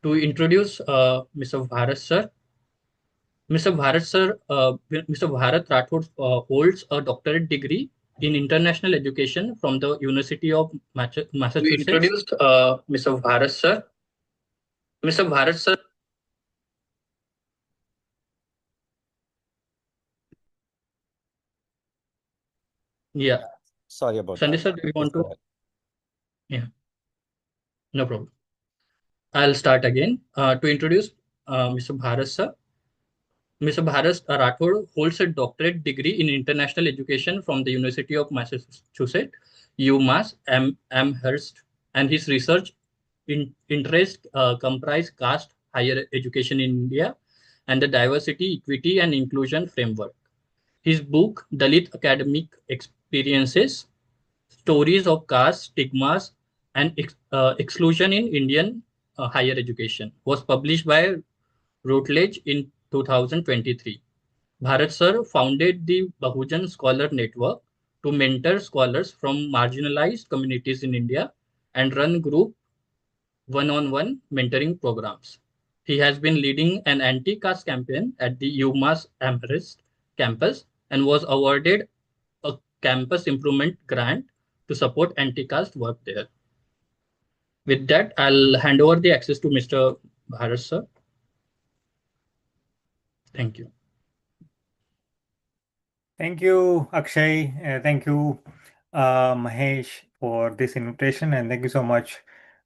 to introduce Mr. Bharat sir. Mr. Bharat sir, Mr. Bharat Rathod holds a doctorate degree in international education from the University of We Massachusetts. introduced Mr. Bharat sir. Mr. Bharat sir. Yeah, Sorry about Sandesh that. sir, do you Please want go to? ahead. Yeah, no problem. I'll start again. To introduce Mr. Bharat sir. Mr. Bharat Rathod holds a doctorate degree in international education from the University of Massachusetts, UMass Amherst, and his research interests comprise caste, higher education in India, and the diversity, equity, and inclusion framework. His book, Dalit Academic Experiences, Stories of Caste, Stigmas, and Exclusion in Indian Higher Education, was published by Routledge in 2023. Bharat Sir founded the Bahujan Scholar Network to mentor scholars from marginalized communities in India and run group one-on-one mentoring programs. He has been leading an anti-caste campaign at the UMass Amherst campus and was awarded a campus improvement grant to support anti-caste work there. With that, I'll hand over the access to Mr. Bharat sir. Thank you. Thank you, Akshay. Thank you, Mahesh, for this invitation, and thank you so much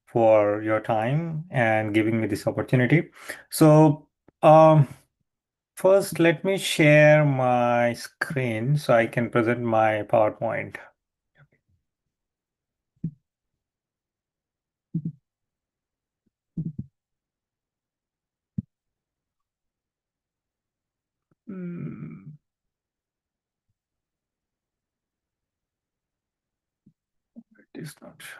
for your time and giving me this opportunity. So, first, let me share my screen so I can present my PowerPoint. Hmm, it is not showing.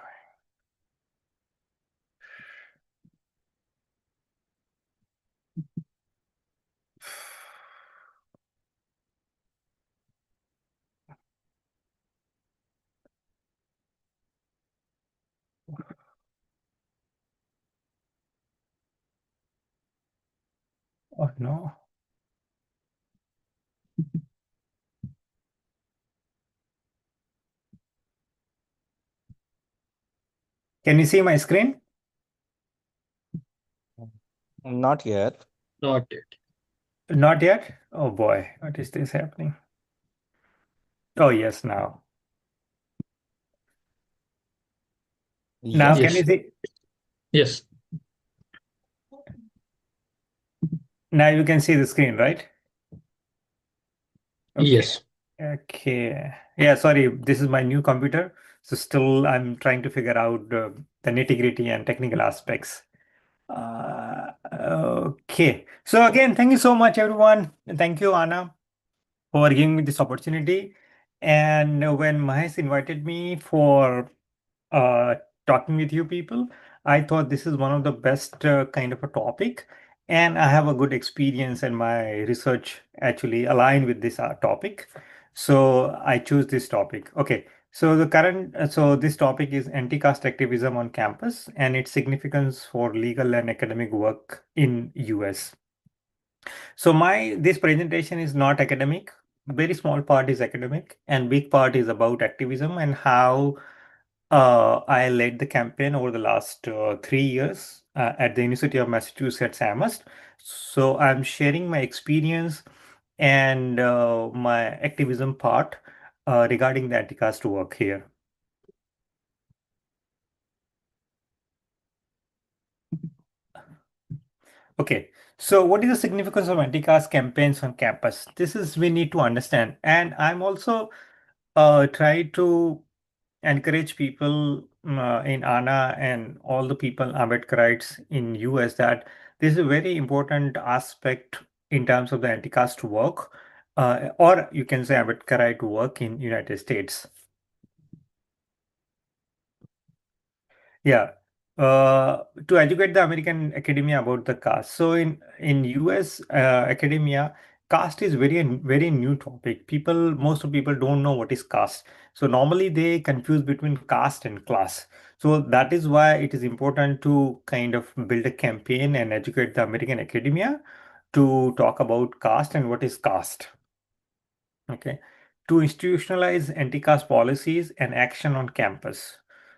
Oh no. Can you see my screen? Not yet. Not it. Not yet? Oh boy, what is this happening? Oh, yes, now. Now, Yes. can you Yes. see? Yes. Now you can see the screen, right? Okay. Yes. Okay. Yeah, sorry, this is my new computer. So still I'm trying to figure out the nitty-gritty and technical aspects. Okay. So again, thank you so much, everyone. And thank you, Anna, for giving me this opportunity. And when Mahesh invited me for uh, talking with you people, I thought this is one of the best kind of a topic. And I have a good experience and my research actually aligned with this topic. So I choose this topic. Okay. So so this topic is anti-caste activism on campus and its significance for legal and academic work in US. So this presentation is not academic. Very small part is academic and big part is about activism and how I led the campaign over the last 3 years at the University of Massachusetts Amherst. So I'm sharing my experience and my activism part regarding the anti-caste work here. Okay, so what is the significance of anti-caste campaigns on campus? This is we need to understand, and I'm also try to encourage people in ANA and all the people Ambedkarites in US that this is a very important aspect in terms of the anti-caste work, or you can say Ambedkarite work in United States. Yeah. To educate the American academia about the caste. So in US academia, caste is very new topic. Most of people don't know what is caste. So normally they confuse between caste and class. So that is why it is important to kind of build a campaign and educate the American academia to talk about caste and what is caste. Okay. To institutionalize anti-caste policies and action on campus.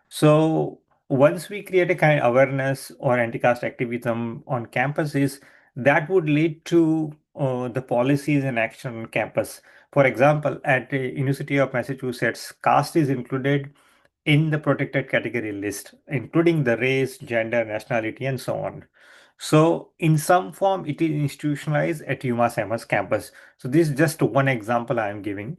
So once we create a kind of awareness or anti-caste activism on campuses, that would lead to the policies and action on campus. For example, at the University of Massachusetts, caste is included in the protected category list, including the race, gender, nationality, and so on. So in some form, it is institutionalized at UMass campus. So this is just one example I am giving.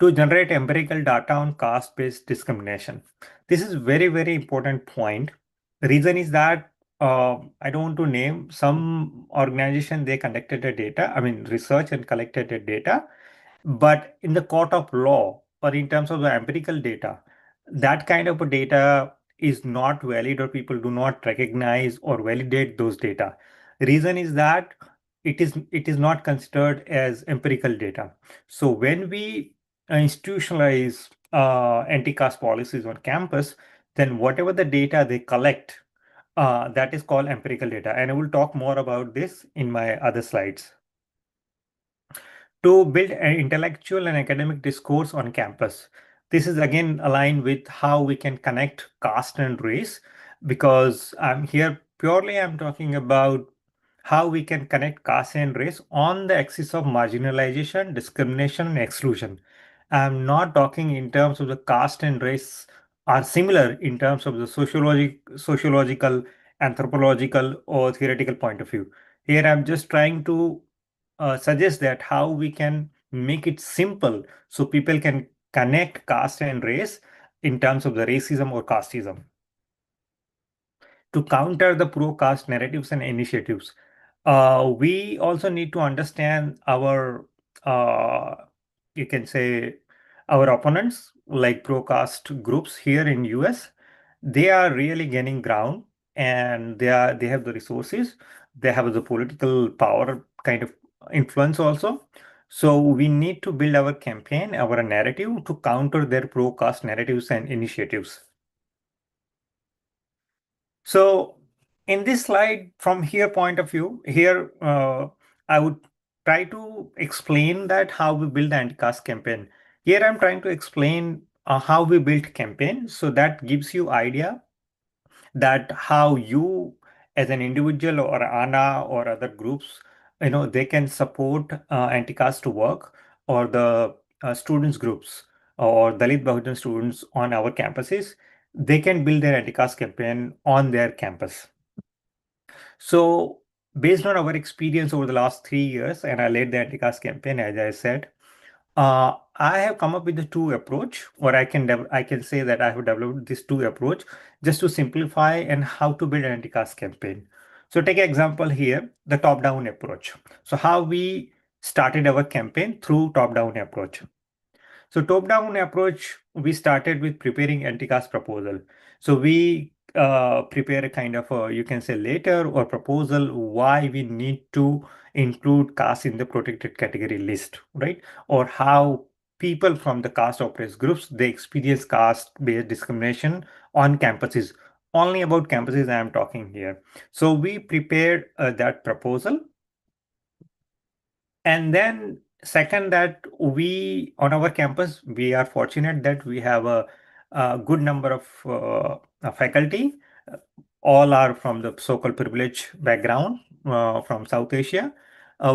To generate empirical data on caste-based discrimination. This is very important point. The reason is that I don't want to name some organization, they conducted the data, I mean research and collected the data, but in the court of law or in terms of the empirical data, that kind of a data is not valid or people do not recognize or validate those data. The reason is that it is not considered as empirical data. So when we institutionalize anti-caste policies on campus, then whatever the data they collect, that is called empirical data. And I will talk more about this in my other slides. To build an intellectual and academic discourse on campus. This is again aligned with how we can connect caste and race, because I'm talking about how we can connect caste and race on the axis of marginalization, discrimination, and exclusion. I'm not talking in terms of the caste and race are similar in terms of the sociological, anthropological, or theoretical point of view. Here, I'm just trying to suggest that how we can make it simple so people can connect caste and race in terms of the racism or casteism. To counter the pro-caste narratives and initiatives, we also need to understand our, you can say, our opponents, like pro-caste groups here in US. They are really gaining ground, and they have the resources, they have the political power kind of influence also. So we need to build our campaign, our narrative to counter their pro-caste narratives and initiatives. So in this slide, from here point of view, here I would try to explain that how we build the anti-caste campaign. Here I'm trying to explain how we build campaign. So that gives you idea that how you as an individual or ANA or other groups, they can support anti-caste work, or the students groups or Dalit Bahujan students on our campuses. They can build their anti-caste campaign on their campus. So based on our experience over the last 3 years, and I led the anti-caste campaign, as I said, I have come up with the two approach, or I can say that I have developed this two approach just to simplify and how to build an anti-caste campaign. So take an example here, the top-down approach. So how we started our campaign through top-down approach. So top-down approach, we started with preparing anti-caste proposal. So we prepare a kind of you can say letter or proposal why we need to include caste in the protected category list, right? Or how people from the caste oppressed groups, they experience caste-based discrimination on campuses. Only about campuses I am talking here. So we prepared that proposal. And then second, that we on our campus, we are fortunate that we have a good number of faculty. All are from the so-called privileged background from South Asia.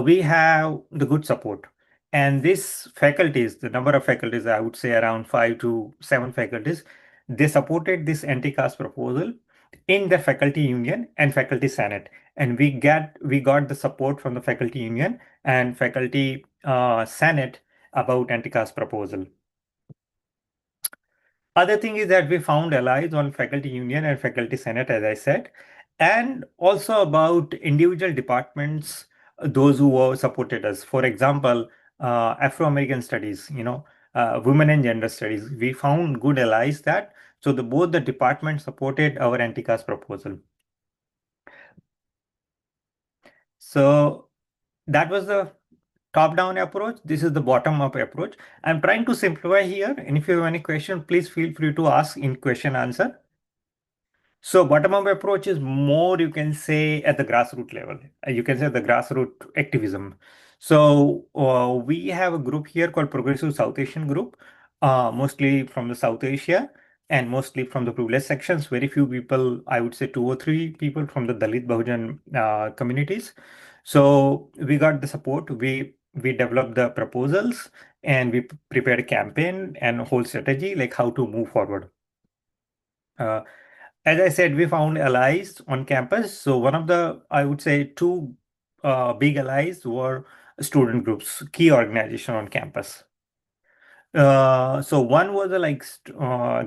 We have the good support. And these faculties, the number of faculties, I would say around 5 to 7 faculties, they supported this anti-caste proposal in the faculty union and faculty senate. And we got the support from the faculty union and faculty senate about anti-caste proposal. Other thing is that we found allies on faculty union and faculty senate, as I said, and also about individual departments, those who were supported us. For example, Afro-American studies, women and gender studies. We found good allies that, so both the departments supported our anti-caste proposal. So that was the top-down approach. This is the bottom-up approach. I'm trying to simplify here, and if you have any question, please feel free to ask in question answer. So bottom-up approach is more, you can say, at the grassroots level. You can say the grassroots activism. So we have a group here called Progressive South Asian Group, mostly from the South Asia and mostly from the privileged sections. Very few people, I would say 2 or 3 people from the Dalit Bahujan communities. So we got the support. We developed the proposals and we prepared a campaign and a whole strategy like how to move forward. Uh, as I said, we found allies on campus. So one of the, I would say, two big allies were student groups, key organization on campus. So one was a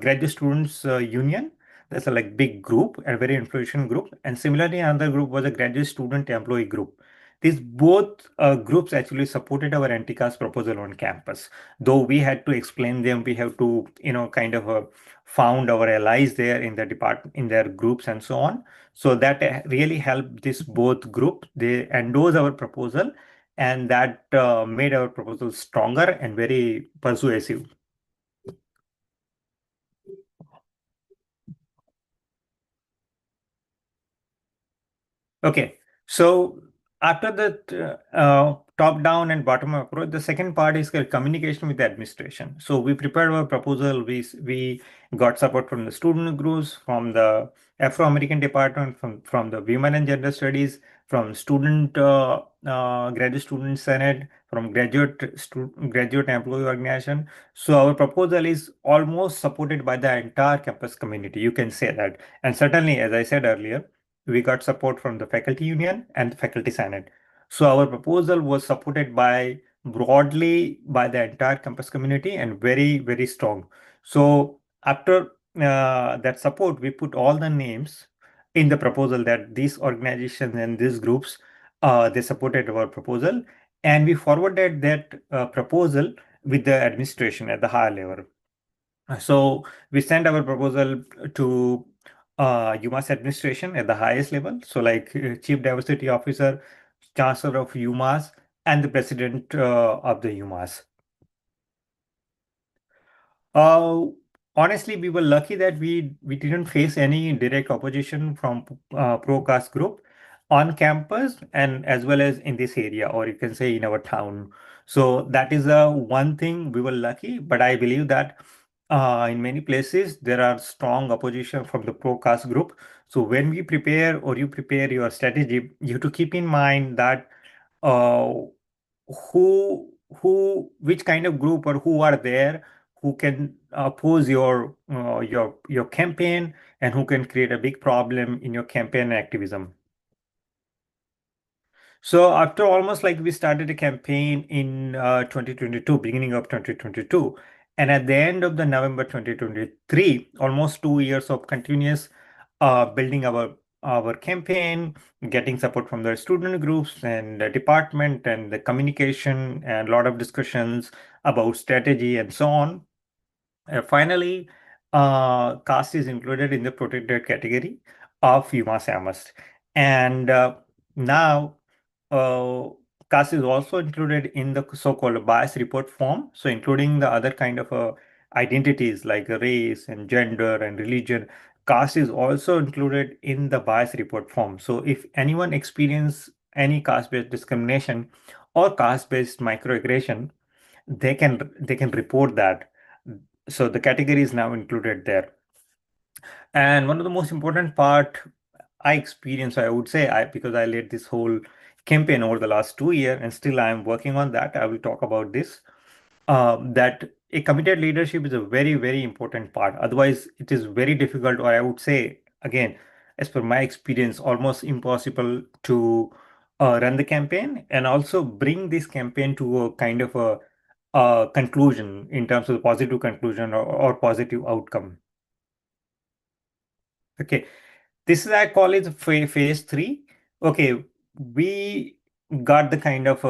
graduate students union. That's a like big group and very influential group. And similarly, another group was a graduate student employee group. These both groups actually supported our anti-caste proposal on campus. Though we had to explain them, we have to kind of found our allies there in the department, in their groups and so on. So that really helped this both group. They endorsed our proposal and that made our proposal stronger and very persuasive. Okay, so after the top down and bottom up approach, the second part is communication with the administration. So we prepared our proposal. We got support from the student groups, from the Afro-American department, from the Women and Gender Studies, from graduate student senate, from graduate employee organization. So our proposal is almost supported by the entire campus community. You can say that, and certainly, as I said earlier, we got support from the faculty union and the faculty senate. So our proposal was supported by broadly by the entire campus community and very, very strong. So after that support, we put all the names in the proposal that these organizations and these groups, they supported our proposal. And we forwarded that proposal with the administration at the higher level. So we sent our proposal to UMass administration at the highest level. So like Chief Diversity Officer, Chancellor of UMass, and the President of the UMass. Uh, Honestly, we were lucky that we didn't face any direct opposition from pro-caste group on campus and as well as in this area, or you can say in our town. So that is one thing we were lucky, but I believe that in many places there are strong opposition from the pro-caste group. So when we prepare or you prepare your strategy, you have to keep in mind that uh, which kind of group or who are there who can oppose your campaign and who can create a big problem in your campaign activism. So after almost like we started a campaign in 2022, beginning of 2022, and at the end of the November 2023, almost 2 years of continuous building our campaign, getting support from the student groups and the department and the communication and a lot of discussions about strategy and so on. Finally, caste is included in the protected category of UMass Amherst. And now uh, caste is also included in the so-called bias report form. So including the other kind of identities like race and gender and religion, caste is also included in the bias report form. So if anyone experience any caste-based discrimination or caste-based microaggression, they can report that. So the category is now included there. And one of the most important part I experienced, I would say, because I led this whole campaign over the last 2 years, and still I am working on that. I will talk about this. That a committed leadership is a very, very important part. Otherwise, it is very difficult, or I would say, again, as per my experience, almost impossible to run the campaign and also bring this campaign to a kind of a conclusion in terms of positive conclusion or positive outcome. Okay, this is I call it phase three. Okay, we got the kind of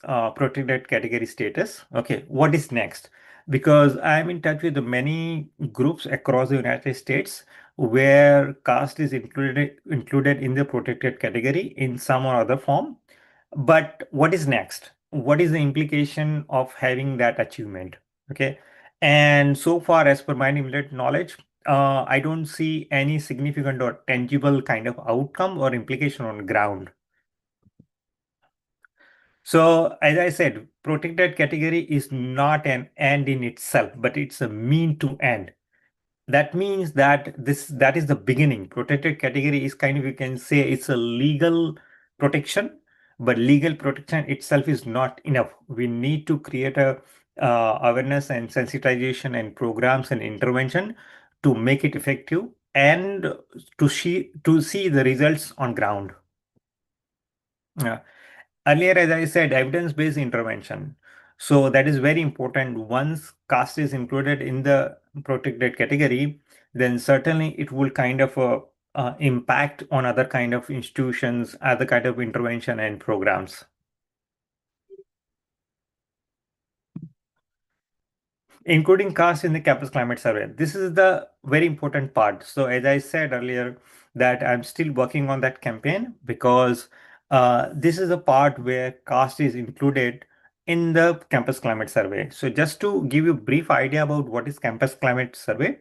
a protected category status. Okay, what is next? Because I'm in touch with many groups across the United States where caste is included in the protected category in some or other form. But what is next? What is the implication of having that achievement? Okay. And so far, as per my limited knowledge, I don't see any significant or tangible kind of outcome or implication on ground. So, as I said, protected category is not an end in itself, but it's a mean to end. That means that that is the beginning. Protected category is kind of, you can say, it's a legal protection, but legal protection itself is not enough. We need to create a awareness and sensitization and programs and intervention to make it effective and to see the results on ground. Earlier, as I said, evidence-based intervention. So that is very important. Once caste is included in the protected category, then certainly it will kind of impact on other kind of institutions, other kind of intervention and programs. Including caste in the campus climate survey. This is the very important part. So as I said earlier, that I'm still working on that campaign because this is a part where caste is included in the campus climate survey. So just to give you a brief idea about what is campus climate survey.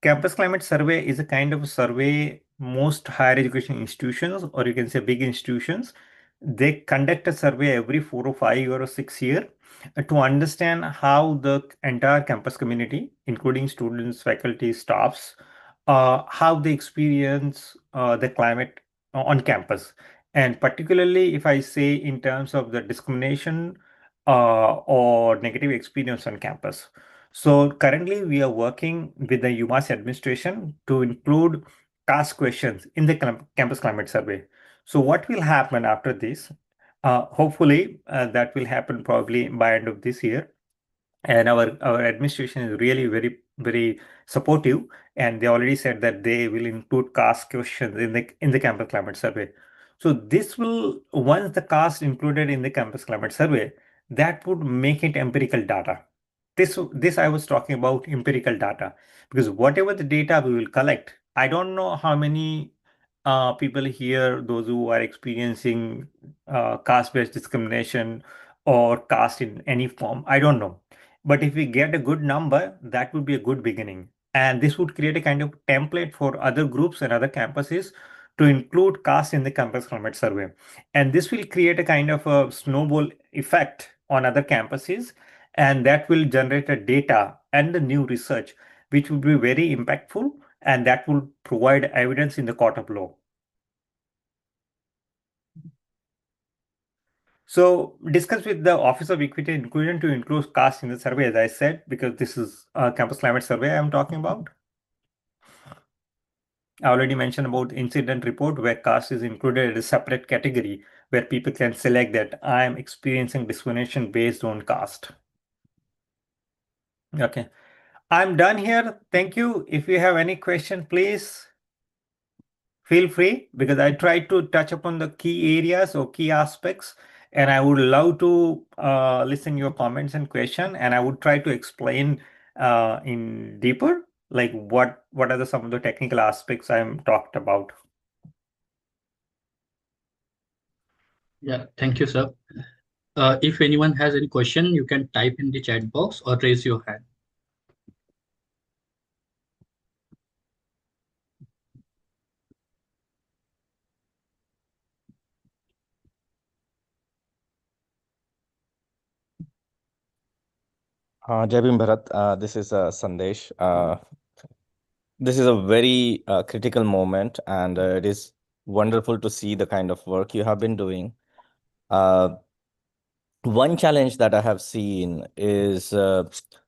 Campus climate survey is a kind of survey most higher education institutions, or you can say big institutions, they conduct a survey every 4 or 5 or 6 years to understand how the entire campus community, including students, faculty, staffs, how they experience the climate on campus. And particularly, if I say in terms of the discrimination or negative experience on campus. So currently, we are working with the UMass administration to include task questions in the campus climate survey. So what will happen after this? Hopefully, that will happen probably by end of this year. And our administration is really very supportive, and they already said that they will include caste questions in the campus climate survey. So this will, once the caste included in the campus climate survey, that would make it empirical data. This I was talking about empirical data, because whatever the data we will collect, I don't know how many people here, those who are experiencing caste-based discrimination or caste in any form, I don't know. But if we get a good number, that would be a good beginning. And this would create a kind of template for other groups and other campuses to include caste in the campus climate survey. And this will create a kind of a snowball effect on other campuses, and that will generate a data and the new research, which will be very impactful, and that will provide evidence in the court of law. So discuss with the Office of Equity and Inclusion to include caste in the survey, as I said, because this is a campus climate survey I'm talking about. I already mentioned about incident report where caste is included as a separate category where people can select that I am experiencing discrimination based on caste. Okay, I'm done here. Thank you. If you have any question, please feel free, because I tried to touch upon the key areas or key aspects, and I would love to listen your comments and question, and I would try to explain in deeper, like what are some of the technical aspects I'm talked about. Yeah, thank you, sir. If anyone has any question, you can type in the chat box or raise your hand. Jai Bhim Bharat, this is Sandesh. This is a very critical moment, and it is wonderful to see the kind of work you have been doing. One challenge that I have seen is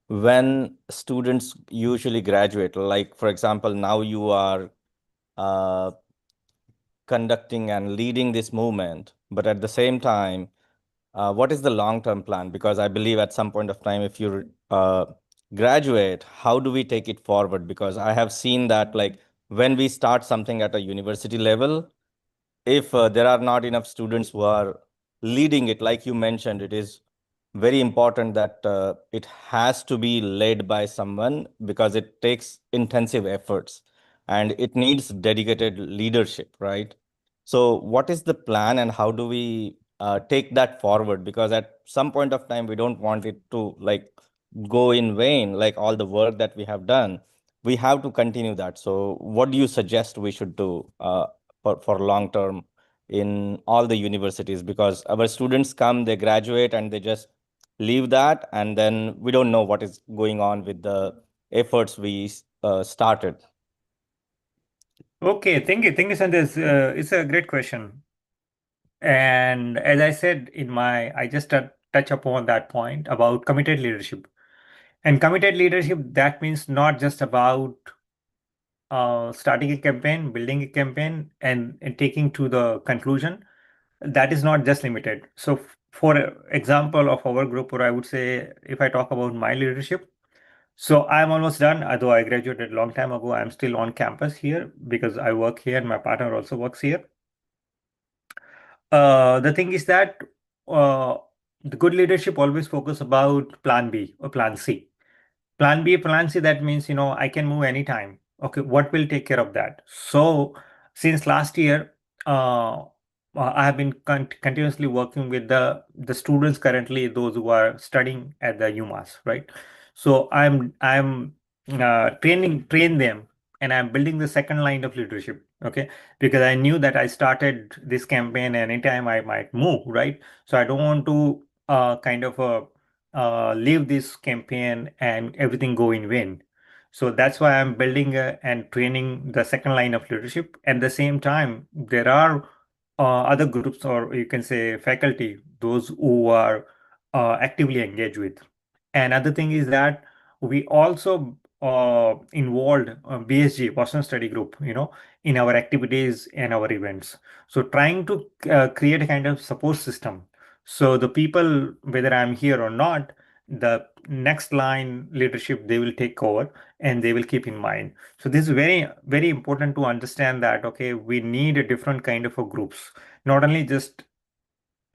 when students usually graduate, like for example, now you are conducting and leading this movement, but at the same time, what is the long-term plan? Because I believe at some point of time, if you graduate, how do we take it forward? Because I have seen that like when we start something at a university level, if there are not enough students who are leading it, like you mentioned, it is very important that it has to be led by someone because it takes intensive efforts and it needs dedicated leadership, right? So what is the plan and how do we take that forward, because at some point of time we don't want it to like go in vain, like all the work that we have done. We have to continue that. So what do you suggest we should do for long term in all the universities? Because our students come, they graduate, and they just leave that, and then we don't know what is going on with the efforts we started. Okay, thank you, Sandesh. It's a great question. And as I said I just touch upon that point about committed leadership. And committed leadership, that means not just about starting a campaign, building a campaign, and taking to the conclusion. That is not just limited. So, for example of our group, or I would say, if I talk about my leadership, so I'm almost done. Although I graduated a long time ago, I'm still on campus here because I work here and my partner also works here. The thing is that uh, the good leadership always focus about plan B or plan C. Plan B, plan C, that means, I can move anytime. Okay, what will take care of that? So, since last year, I have been continuously working with the students currently, those who are studying at the UMass, right? So I'm train them, and I'm building the second line of leadership. Okay, because I knew that I started this campaign anytime I might move, right? So I don't want to kind of leave this campaign and everything go in vain. So that's why I'm building and training the second line of leadership. At the same time, there are other groups, or you can say faculty, those who are actively engaged with. And other thing is that we also involved BSG, Boston Study Group, in our activities and our events. So trying to create a kind of support system. So the people, whether I'm here or not, the next line leadership, they will take over and they will keep in mind. So this is very, very important to understand that, okay, we need a different kind of a groups, not only just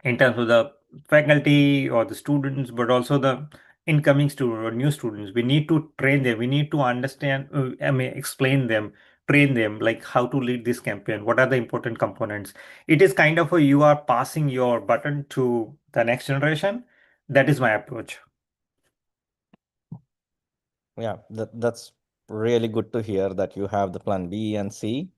in terms of the faculty or the students, but also the incoming student or new students. We need to train them. We need to understand, explain them, train them, like how to lead this campaign. What are the important components? It is kind of you are passing your button to the next generation. That is my approach. Yeah, that's really good to hear that you have the plan B and C.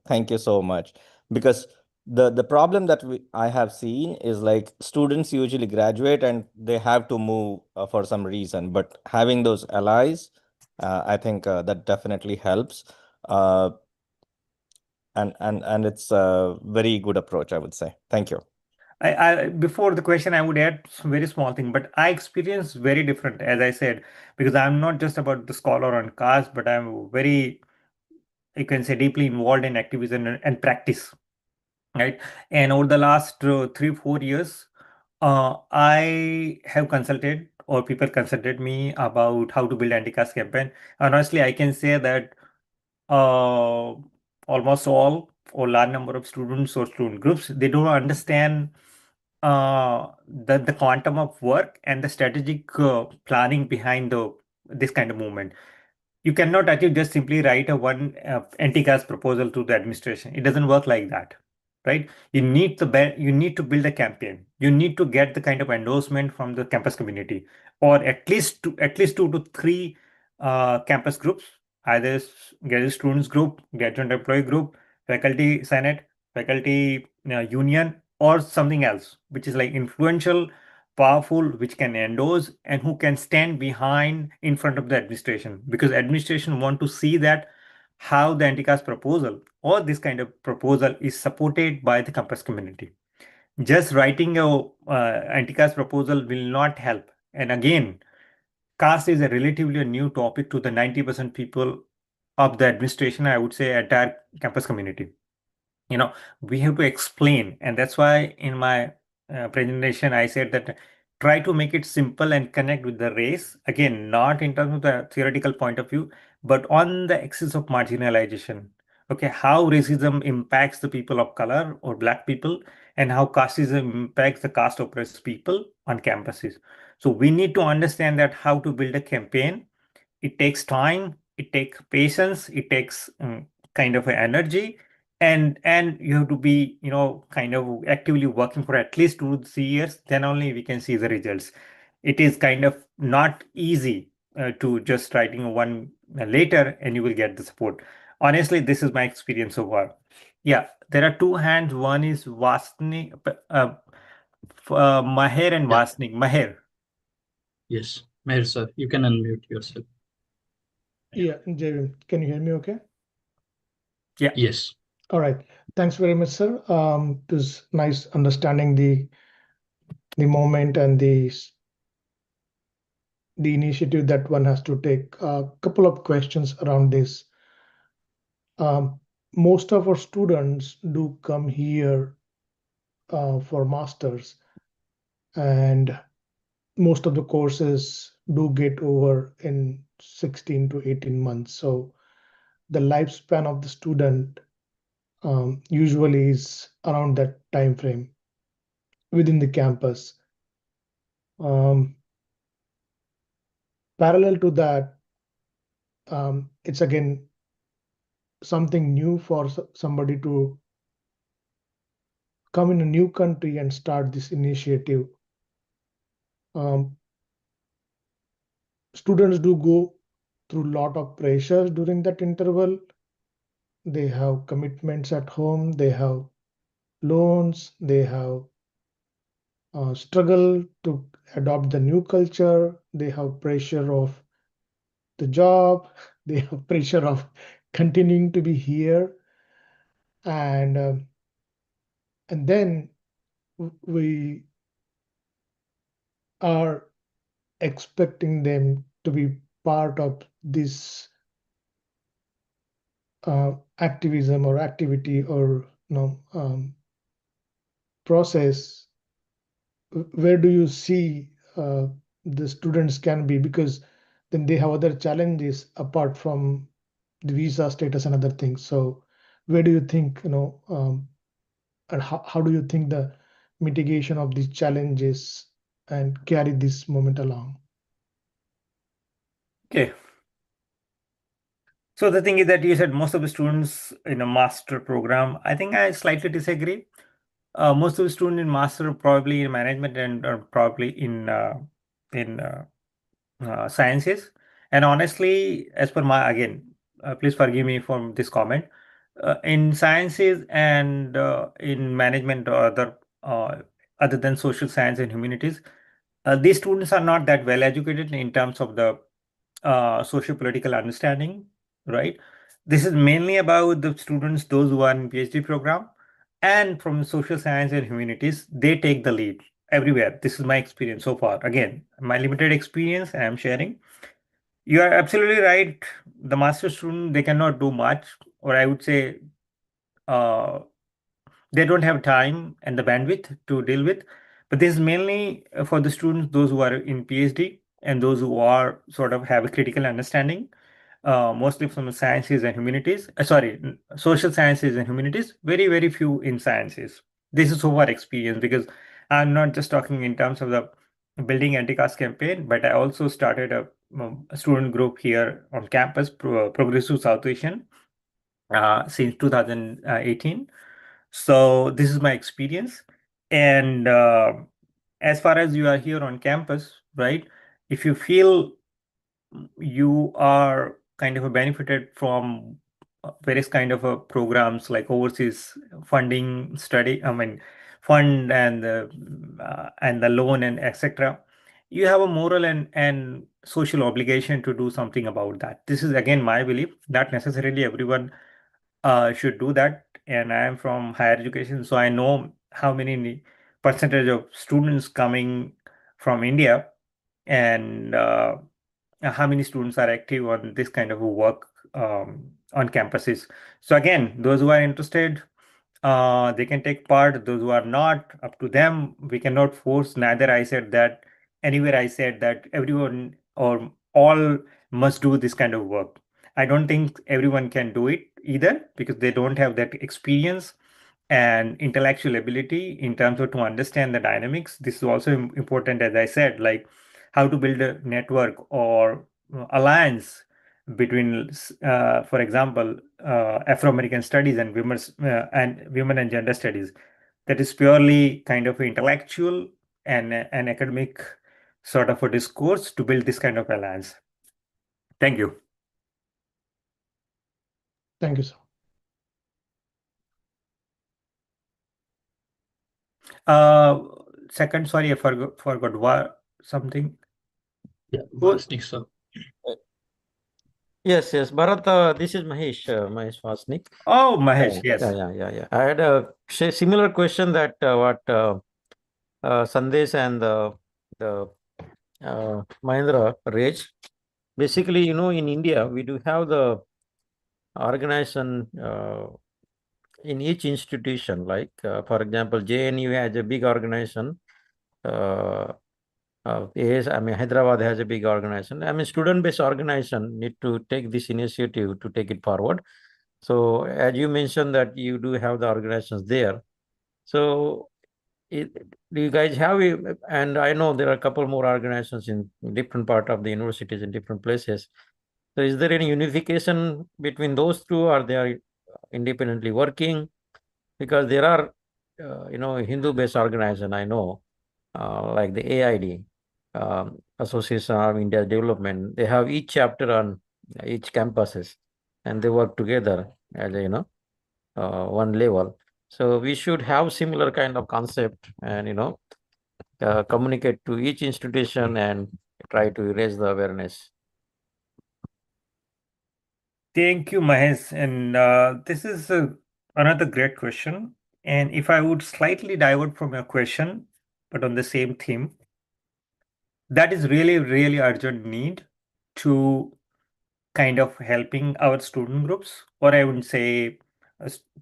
Thank you so much. Because the problem that I have seen is like students usually graduate and they have to move for some reason. But having those allies, I think that definitely helps. Uh, and it's a very good approach, I would say. Thank you. Before the question, I would add some very small thing, but I experience very different, as I said, because I'm not just about the scholar on cars, but I'm very, you can say, deeply involved in activism and practice, right? And over the last 3 4 years, I have consulted, or people consulted me about how to build anti-caste campaign. Honestly, I can say that uh, almost all or large number of students or student groups, they don't understand the quantum of work and the strategic planning behind the this kind of movement. You cannot achieve just simply write a one anti-caste proposal to the administration. It doesn't work like that, right? You need to build a campaign. You need to get the kind of endorsement from the campus community, or at least 2 to 3 campus groups, either graduate students group, graduate employee group, faculty senate, faculty union, or something else, which is like influential, powerful, which can endorse and who can stand behind in front of the administration, because administration want to see that how the anti-caste proposal or this kind of proposal is supported by the campus community. Just writing a anti-caste proposal will not help. And again, caste is a relatively new topic to the 90% people of the administration, I would say entire campus community. We have to explain, and that's why in my presentation I said that try to make it simple and connect with the race, again, not in terms of the theoretical point of view, but on the axis of marginalization. Okay, how racism impacts the people of color or black people, and how casteism impacts the caste oppressed people on campuses. So we need to understand that how to build a campaign. It takes time, it takes patience, it takes kind of energy, and you have to be, kind of actively working for at least 2 to 3 years, then only we can see the results. It is kind of not easy to just writing one later and you will get the support. Honestly, this is my experience so far. Yeah, there are two hands. One is Vasni, Maher and Yeah. Vasni. Maher. Yes. Meher sir, you can unmute yourself. Yeah, Jay, can you hear me okay? Yeah. Yes. All right. Thanks very much, sir. It was nice understanding the moment and the initiative that one has to take. A couple of questions around this. Most of our students do come here for masters, and most of the courses do get over in 16 to 18 months. So the lifespan of the student usually is around that time frame within the campus. Parallel to that, it's again something new for somebody to come in a new country and start this initiative. Students do go through a lot of pressures during that interval. They have commitments at home, they have loans, they have struggle to adopt the new culture, they have pressure of the job, they have pressure of continuing to be here, and then we are expecting them to be part of this activism or activity or process. Where do you see the students can be, because then they have other challenges apart from the visa status and other things. So where do you think, and how do you think the mitigation of these challenges and carry this moment along? Okay. So the thing is that you said most of the students in a master program. I think I slightly disagree. Most of the students in master are probably in management and are probably in sciences. And honestly, as per my again, please forgive me for this comment. In sciences and in management or other than social science and humanities, these students are not that well educated in terms of the socio-political understanding, right? This is mainly about the students, those who are in PhD program, and from social science and humanities, they take the lead everywhere. This is my experience so far. Again, my limited experience I am sharing. You are absolutely right. The master student, they cannot do much, or I would say uh, they don't have time and the bandwidth to deal with. But this is mainly for the students, those who are in PhD and those who are sort of have a critical understanding, mostly from the sciences and humanities. Social sciences and humanities. Very, very few in sciences. This is so far experience because I'm not just talking in terms of the building anti-caste campaign, but I also started a student group here on campus, Progressive South Asian, since 2018. So this is my experience. And as far as you are here on campus, right? If you feel you are kind of benefited from various kind of programs like overseas funding, fund and the loan and etc. You have a moral and social obligation to do something about that. This is again my belief. Not necessarily everyone should do that. And I am from higher education, so I know how many percentage of students coming from India and how many students are active on this kind of work on campuses. So again, those who are interested, they can take part. Those who are not, up to them. We cannot force. Neither I said that anywhere I said that everyone or all must do this kind of work. I don't think everyone can do it either because they don't have that experience and intellectual ability in terms of to understand the dynamics. This is also important, as I said, like how to build a network or alliance between, for example, Afro-American studies and women and gender studies. That is purely kind of intellectual and an academic sort of a discourse to build this kind of alliance. Thank you. Thank you, sir. Second, sorry, I forgot what something. Yeah, Who- Vasnik, sir. Yes, Bharat, this is Mahesh Vasnik. Oh, Mahesh, yes. Yeah. I had a similar question that what Sandesh and the Mahindra raised. Basically, in India, we do have the organization in each institution. Like, for example, JNU has a big organization. Yes, I mean, Hyderabad has a big organization. I mean, student-based organization need to take this initiative to take it forward. So, as you mentioned that you do have the organizations there. So, do you guys have it? And I know there are a couple more organizations in different part of the universities in different places. So, is there any unification between those two, or they are independently working? Because there are, Hindu-based organization I know, like the AID, Association of India Development. They have each chapter on each campuses, and they work together as one level. So we should have similar kind of concept, and communicate to each institution and try to raise the awareness. Thank you, Mahesh. And this is another great question. And if I would slightly divert from your question, but on the same theme, that is really, really urgent need to kind of helping our student groups, or I would say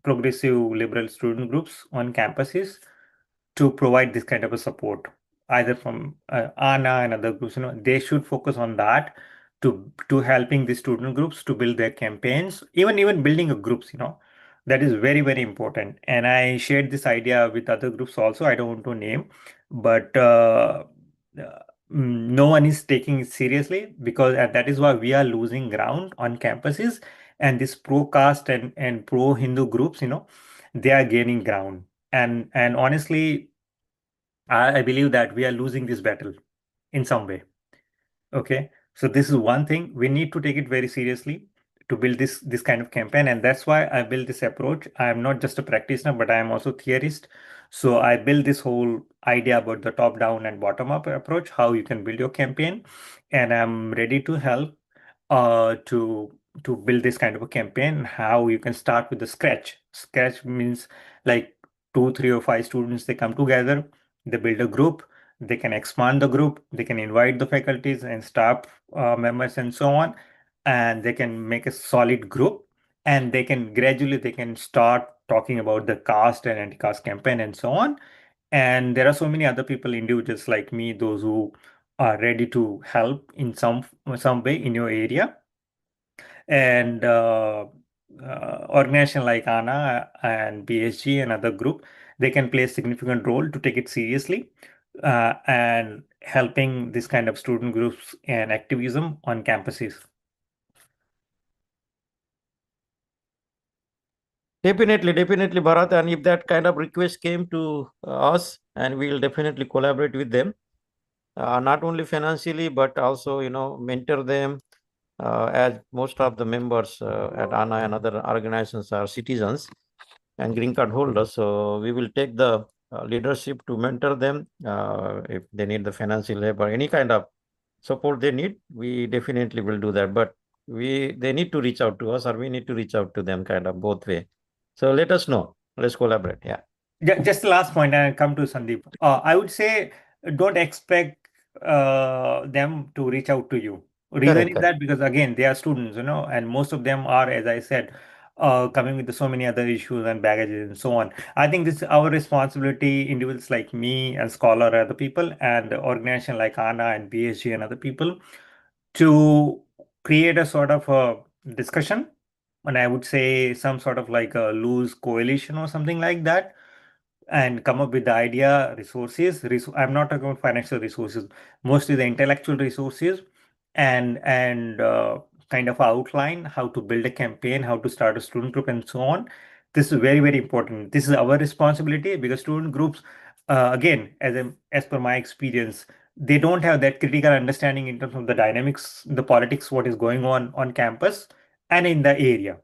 progressive liberal student groups on campuses to provide this kind of a support, either from ANA and other groups. They should focus on that to helping the student groups to build their campaigns, even building a groups. That is very, very important. And I shared this idea with other groups also. I don't want to name, but no one is taking it seriously, because that is why we are losing ground on campuses. And this pro caste and pro Hindu groups, they are gaining ground. And honestly, I believe that we are losing this battle in some way. Okay, so this is one thing we need to take it very seriously to build this kind of campaign, and that's why I built this approach. I am not just a practitioner, but I am also theorist. So I built this whole idea about the top down and bottom up approach, how you can build your campaign, and I'm ready to help to build this kind of a campaign. How you can start with the scratch. Scratch means like two, three, or five students, they come together, they build a group, they can expand the group, they can invite the faculties and staff members and so on, and they can make a solid group, and they can start talking about the caste and anti-caste campaign and so on. And there are so many other people, individuals like me, those who are ready to help in some way in your area. And organization like ANA and BSG and other group, they can play a significant role to take it seriously, and helping this kind of student groups and activism on campuses. Definitely, Bharat. And if that kind of request came to us, and we'll definitely collaborate with them, not only financially, but also, mentor them, as most of the members at ANA and other organizations are citizens and green card holders. So we will take the leadership to mentor them. If they need the financial help or any kind of support they need, we definitely will do that. But they need to reach out to us, or we need to reach out to them, kind of both way. So let us know. Let's collaborate. Yeah. Just the last point, and I come to Sandeep. I would say don't expect them to reach out to you. Reason is Correct. that because again they are students, and most of them are, as I said, coming with so many other issues and baggages and so on. I think this is our responsibility, individuals like me and scholar and other people, and the organization like ANA and BSG and other people, to create a sort of a discussion, and I would say some sort of like a loose coalition or something like that, and come up with the idea, resources. I'm not talking about financial resources, mostly the intellectual resources, and kind of outline, how to build a campaign, how to start a student group, and so on. This is very, very important. This is our responsibility because student groups, again, as per my experience, they don't have that critical understanding in terms of the dynamics, the politics, what is going on campus and in the area,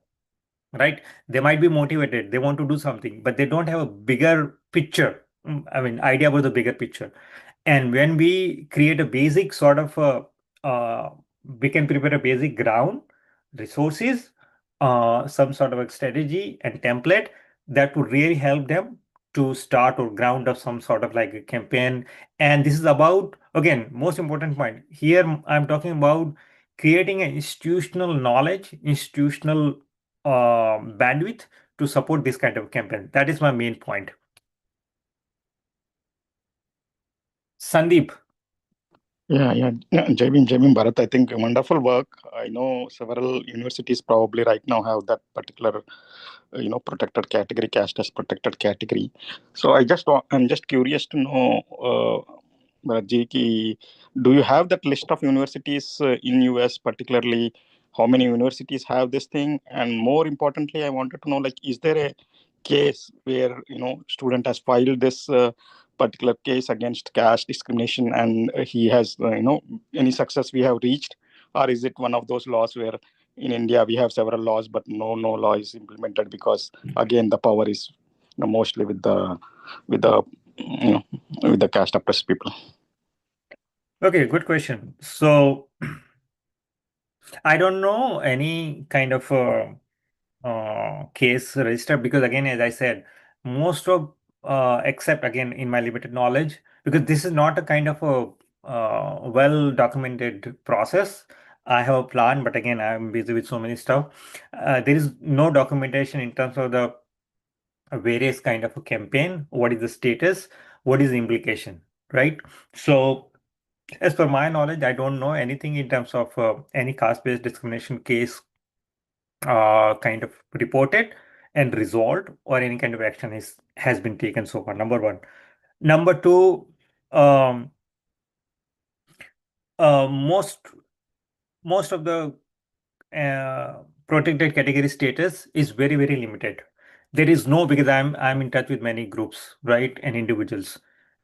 right? They might be motivated, they want to do something, but they don't have a bigger picture. I mean, idea about the bigger picture. And when we create a basic sort of we can prepare a basic ground, resources, some sort of a strategy and template that would really help them to start or ground up some sort of like a campaign. And this is about, again, most important point here, I'm talking about creating an institutional knowledge, institutional bandwidth to support this kind of campaign. That is my main point. Sandeep. Jai Bhim, Bharat. I think wonderful work. I know several universities probably right now have that particular, protected category, caste as protected category. So I'm just curious to know, Bharat ji, do you have that list of universities in US particularly? How many universities have this thing? And more importantly, I wanted to know, like, is there a case where student has filed this particular case against caste discrimination and he has any success we have reached, or is it one of those laws where in India we have several laws but no law is implemented because again the power is mostly with the you know with the caste oppressed people? Okay, good question. So I don't know any kind of case registered because, again, as I said, most of except again in my limited knowledge, because this is not a kind of a well documented process. I have a plan, but again, I'm busy with so many stuff. There is no documentation in terms of the various kind of a campaign. What is the status? What is the implication? Right. So as per my knowledge, I don't know anything in terms of any caste-based discrimination case kind of reported and resolved, or any kind of action has been taken so far. Number one. Number two, um, most of the protected category status is very, very limited. There is no, because I'm in touch with many groups, right, and individuals,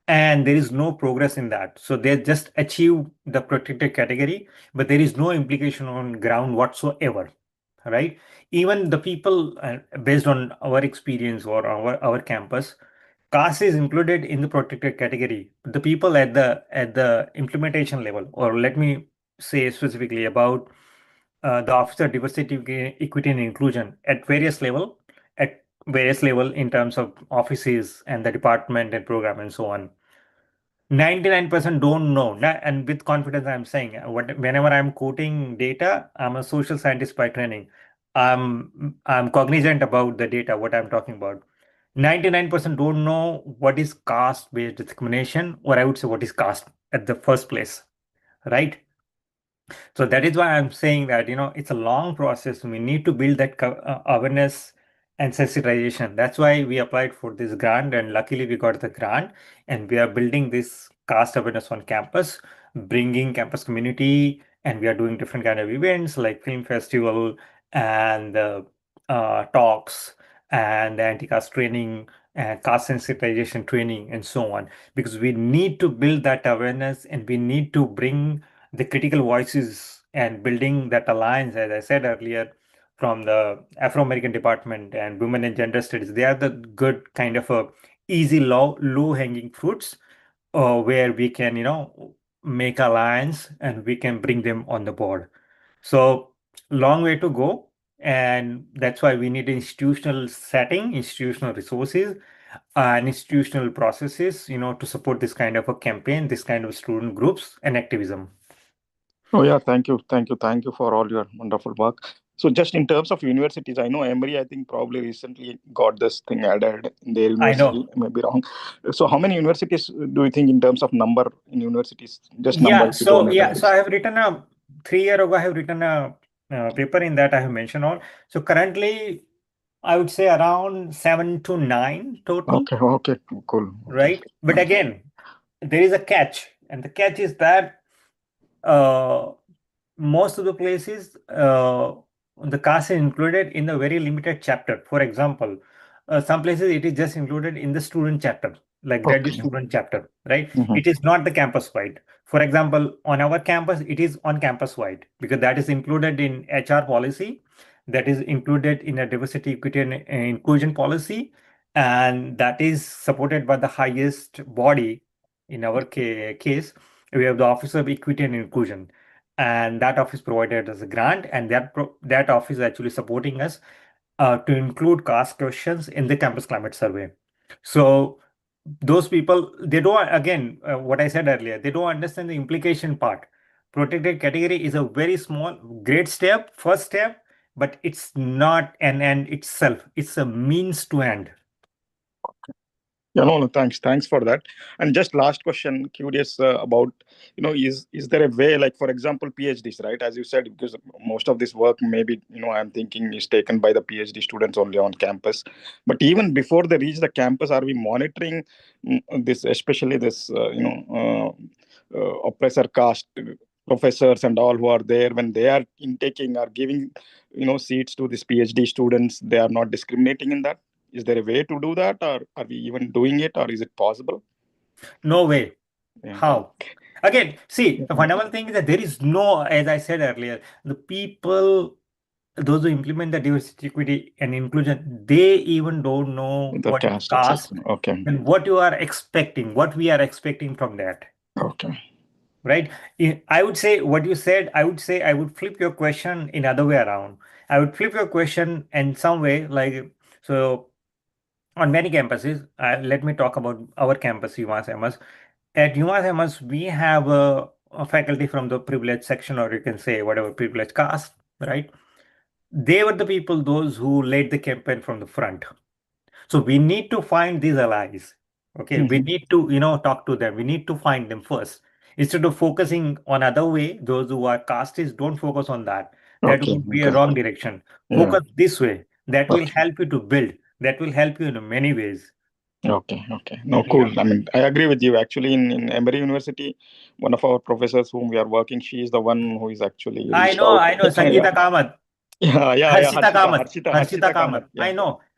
and there is no progress in that. So they just achieve the protected category, but there is no implication on ground whatsoever, right? Even the people, based on our experience or our campus, caste is included in the protected category. The people at the implementation level, or let me say specifically about the Office of Diversity, Equity and Inclusion at various level in terms of offices and the department and program and so on. 99% don't know. And with confidence, I'm saying whenever I'm quoting data, I'm a social scientist by training. I'm cognizant about the data, what I'm talking about. 99% don't know what is caste-based discrimination, or I would say what is caste at the first place, right? So that is why I'm saying that, it's a long process. We need to build that awareness and sensitization. That's why we applied for this grant, and luckily we got the grant, and we are building this caste awareness on campus, bringing campus community, and we are doing different kind of events like film festival and talks and anti-caste training and caste sensitization training and so on, because we need to build that awareness and we need to bring the critical voices and building that alliance, as I said earlier, from the Afro-American department and women and gender studies. They are the good kind of a easy, low-hanging fruits where we can, make alliance and we can bring them on the board. So long way to go. And that's why we need institutional setting, institutional resources, and institutional processes, to support this kind of a campaign, this kind of student groups and activism. Oh yeah, thank you for all your wonderful work. So just in terms of universities, I know Emory, I think probably recently got this thing added in their I know. university. I may be wrong. So how many universities do you think in terms of number in universities? Just Yeah, number, if you don't have so I this. have written 3 year ago, I have written a paper in that I have mentioned all. So currently, I would say around 7 to 9 total, Okay, cool. Okay. right? But again, there is a catch, and the catch is that most of the places, the caste is included in a very limited chapter. For example, some places it is just included in the student chapter, like graduate Okay. student chapter, right? Mhm. It is not the campus wide. For example, on our campus, it is on campus wide because that is included in HR policy, that is included in a diversity, equity, and inclusion policy, and that is supported by the highest body. In our case, we have the Office of Equity and Inclusion, and that office provided us a grant, and that office is actually supporting us to include caste questions in the campus climate survey. So those people, they don't, again, what I said earlier, they don't understand the implication part. Protected category is a very small, great step, first step, but it's not an end itself. It's a means to end. Yeah, no, thanks for that. And just last question, curious about, is there a way, like for example, PhDs, right? As you said, because most of this work, maybe, I'm thinking is taken by the PhD students only on campus. But even before they reach the campus, are we monitoring this, especially this, oppressor caste professors and all who are there when they are intaking or giving, seats to these PhD students? They are not discriminating in that. Is there a way to do that, or are we even doing it, or is it possible? No way. Yeah. How? Again, see, the Yeah. fundamental thing is that there is no, as I said earlier, the people, those who implement the diversity, equity, and inclusion, they even don't know The what is caste itself. caste Okay. and what you are expecting, what we are expecting from that, Okay. right? I would say what you said, I would say I would flip your question in other way around. I would flip your question in some way, like, so on many campuses, let me talk about our campus, UMass MS. At UMass MS, we have a faculty from the privileged section, or you can say whatever privileged caste, right? They were the people, those who led the campaign from the front. So we need to find these allies. Okay, we Mhm. need to, talk to them. We need to find them first. Instead of focusing on other way, those who are castes, don't focus on that. That Okay. would be a Okay. wrong direction. Yeah. Focus this way. That will Okay. help you to build. That will help you in many ways. Okay. Okay. No, Yeah. cool. I mean, I agree with you. Actually, in Emory University, one of our professors whom we are working, she is the one who is actually reached out. I know, Yeah. Sangeeta Kamath, Yeah. Harshita Harshita Kamath. Kamath. Yeah.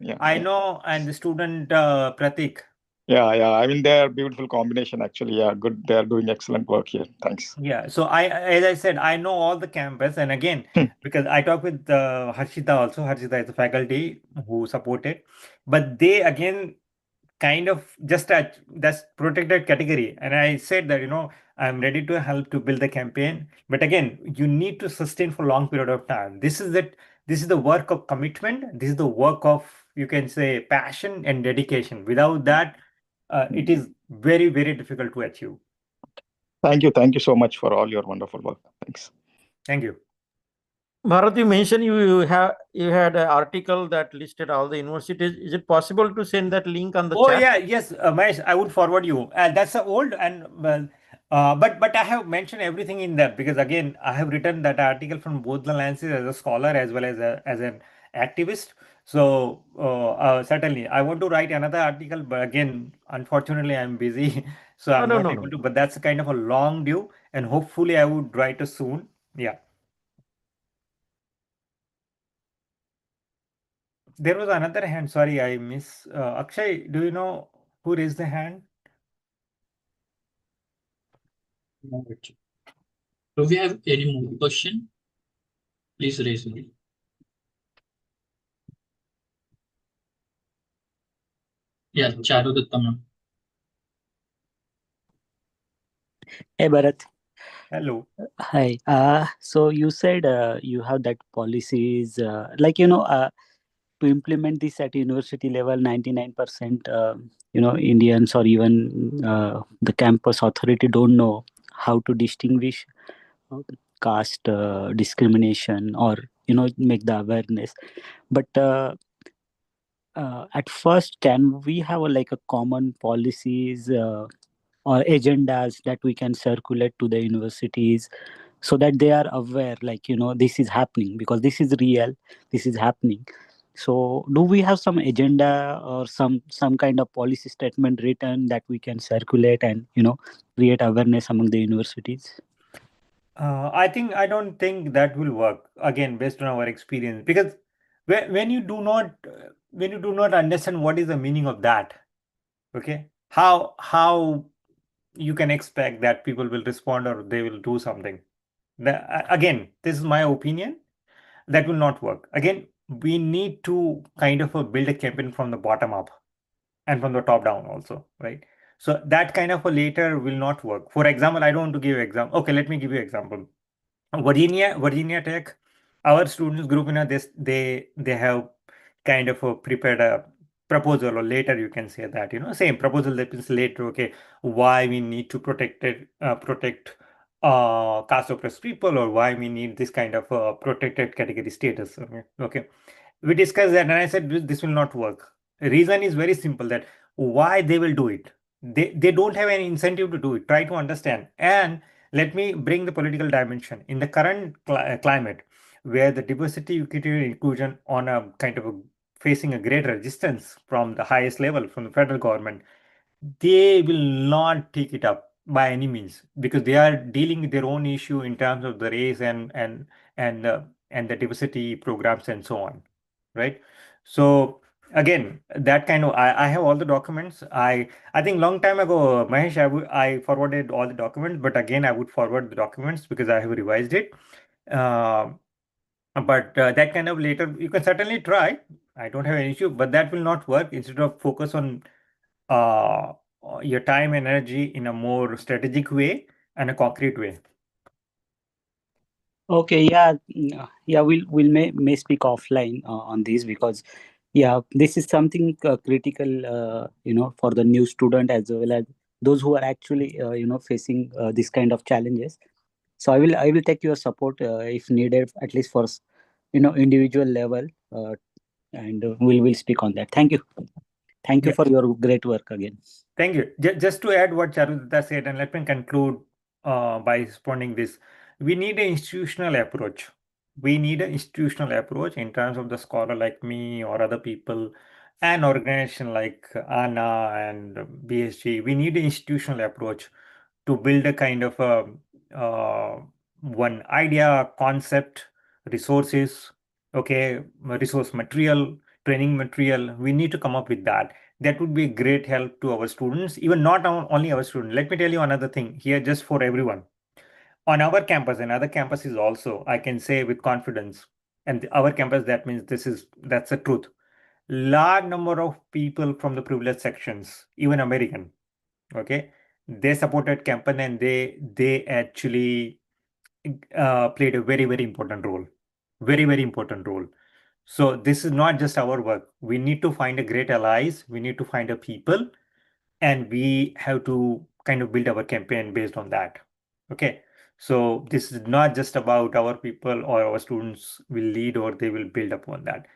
Yeah. I Yeah. know, and the student Pratik. Yeah. I mean, they're beautiful combination, actually. Yeah. Good. They're doing excellent work here. Thanks. Yeah, so as I said, I know all the campus, and again, because I talk with Harshita also. Harshita is the faculty who support it, but they again kind of just that's protected category. And I said that I'm ready to help to build the campaign, but again, you need to sustain for long period of time. This is the work of commitment. This is the work of, you can say, passion and dedication. Without that, it is very, very difficult to achieve. Thank you. Thank you so much for all your wonderful work. Thanks. Thank you. Bharat, you mentioned you had an article that listed all the universities. Is it possible to send that link on the Oh chat? yeah, yes, Mahesh, I would forward you. That's a old and well, but I have mentioned everything in there because again, I have written that article from both the lenses as a scholar as well as as an activist. So certainly, I want to write another article, but again, unfortunately, I'm busy, so No, I'm no, not no, able no. to. But that's a kind of a long due, and hopefully, I would write it soon. Yeah. There was another hand. Sorry, I miss. Akshay, do you know who raised the hand? No, actually. Do we have any more question? Please raise it. Yeah, Charudatta ma'am. Hey Bharat, Hello. hi. So you said you have that policies, to implement this at university level. 99%, Indians or even the campus authority don't know how to distinguish uh, caste discrimination or make the awareness. But at first, can we have like a common policies or agendas that we can circulate to the universities so that they are aware, like this is happening because this is real, this is happening. So do we have some agenda or some kind of policy statement written that we can circulate and create awareness among the universities? I don't think that will work again based on our experience, because when you do not understand what is the meaning of that, okay, how you can expect that people will respond or they will do something. Again, this is my opinion. That will not work. Again, we need to kind of build a campaign from the bottom up and from the top down also, right? So that kind of a later will not work. For example, I don't want to give example. Okay, let me give you example. Virginia Tech, our students group, this they have kind of prepared a proposal, or later you can say that, same proposal that is later. Okay, why we need to protect caste oppressed people, or why we need this kind of protected category status. Okay, we discussed that, and I said this will not work. Reason is very simple, that why they will do it. They don't have any incentive to do it. Try to understand. And let me bring the political dimension in the current climate, where the diversity, equity, and inclusion on a kind of facing a great resistance from the highest level, from the federal government. They will not take it up by any means, because they are dealing with their own issue in terms of the race and the diversity programs and so on, right? So again, that kind of, I have all the documents. I think long time ago, Mahesh, I forwarded all the documents, but again I would forward the documents because I have revised it. uh, but that kind of later you can certainly try. I don't have an issue, but that will not work. Instead of focus on uh, your time and energy in a more strategic way and a concrete way. Okay, yeah, yeah, we'll may speak offline on this, because yeah, this is something critical, for the new student as well as those who are actually facing this kind of challenges. So I will take your support if needed, at least for individual level, and we'll speak on that. Thank you. Thank you Yeah, for your great work again. thank you. Just to add what Charudita said, and let me conclude by responding this. We need an institutional approach. We need an institutional approach in terms of the scholar like me or other people, an organization like ANA and BSG. We need an institutional approach to build a kind of a one idea, concept, resources, okay, resource material, training material. We need to come up with that. That would be a great help to our students, even not only our students. Let me tell you another thing here, just for everyone. On our campus and other campuses also, I can say with confidence, and our campus, that means that's the truth. Large number of people from the privileged sections, even American, okay, they supported campaign, and they actually played a very, very important role. Very, very important role. So this is not just our work. We need to find a great allies. We need to find a people, and we have to kind of build our campaign based on that. Okay. So this is not just about our people or our students will lead or they will build upon that.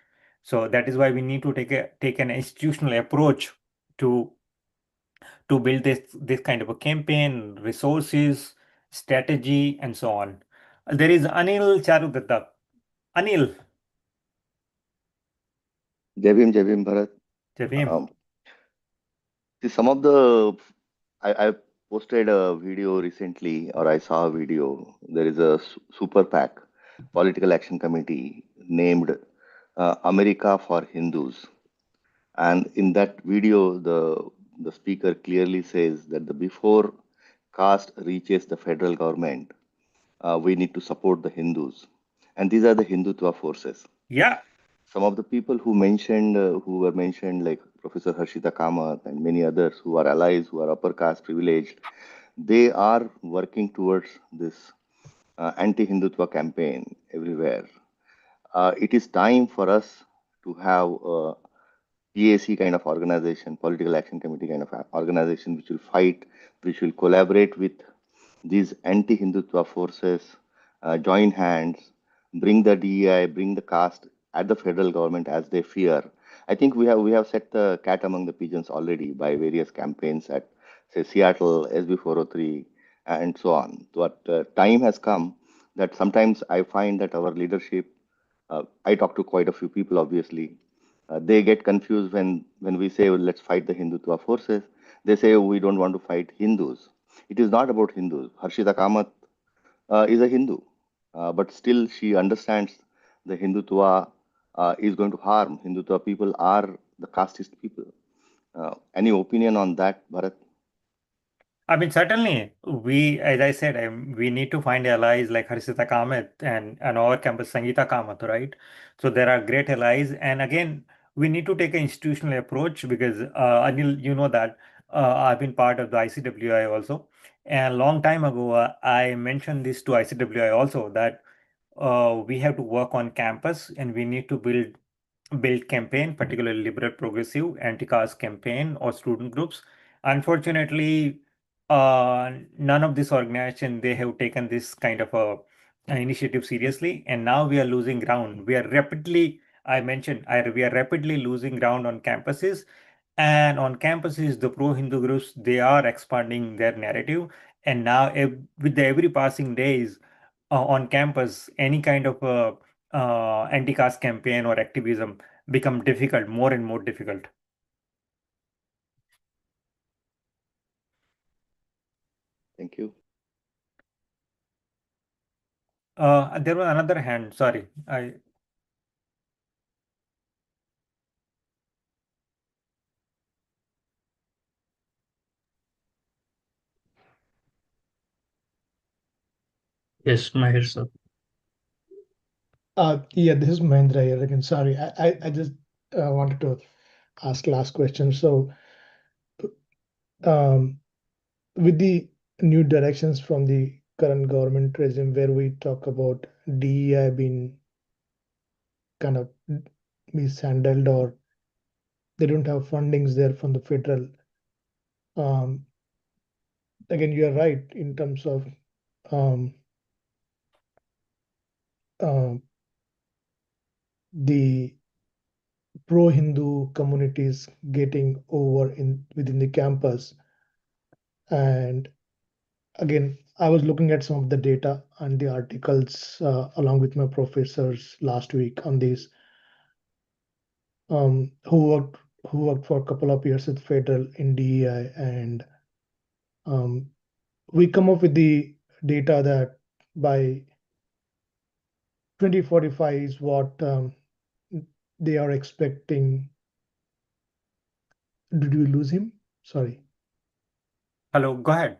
So that is why we need to take an institutional approach to build this kind of a campaign, resources, strategy, and so on. There is Anil Charudatta. Anil, Jai Bhim, Bharat. Javim. See, I posted a video recently, or I saw a video. There is a super PAC, Political Action Committee, named America for Hindus. And in that video, the speaker clearly says that before caste reaches the federal government, we need to support the Hindus. And these are the Hindutva forces. Yeah. Some of the people who were mentioned, like Professor Harshita Kamath and many others who are allies, who are upper caste privileged, they are working towards this anti-Hindutva campaign everywhere. It is time for us to have a PAC kind of organization, Political Action Committee kind of organization, which will fight, which will collaborate with these anti-Hindutva forces, join hands, bring the DEI, bring the caste at the federal government as they fear. I think we have set the cat among the pigeons already by various campaigns at, say, Seattle, SB 403, and so on. But time has come that sometimes I find that our leadership, I talk to quite a few people, obviously, they get confused when we say, well, let's fight the Hindutva forces. They say, we don't want to fight Hindus. It is not about Hindus. Harshita Kamath is a Hindu, but still she understands the Hindutva is going to harm. Hindutva people are the casteist people. Any opinion on that, Bharat? I mean, certainly, as I said, we need to find allies like Harsita Kamath and our campus Sangeeta Kamath, right? So there are great allies. And again, we need to take an institutional approach because, Anil, you know that I've been part of the ICWI also. And a long time ago, I mentioned this to ICWI also that we have to work on campus and we need to build campaign, particularly liberal progressive anti-caste campaign or student groups. Unfortunately, none of this organization they have taken this kind of a initiative seriously, and now we are losing ground. We are rapidly, I mentioned, we are rapidly losing ground on campuses, and on campuses, the pro-Hindu groups they are expanding their narrative, and now with the every passing days on campus, any kind of anti-caste campaign or activism become difficult, more and more difficult. Thank you. There was another hand. Sorry, Yes, Mahir sir. Yeah, this is Mahendra here again. Sorry, I just wanted to ask last question. So, with the new directions from the current government regime, where we talk about DEI being kind of mishandled or they don't have fundings there from the federal. Again, you are right in terms of um, the pro-Hindu communities getting over within the campus. And again, I was looking at some of the data and the articles along with my professors last week on this, who worked for a couple of years at federal in DEI, and we come up with the data that by 2045 is what they are expecting. Did we lose him? Sorry. hello, go ahead.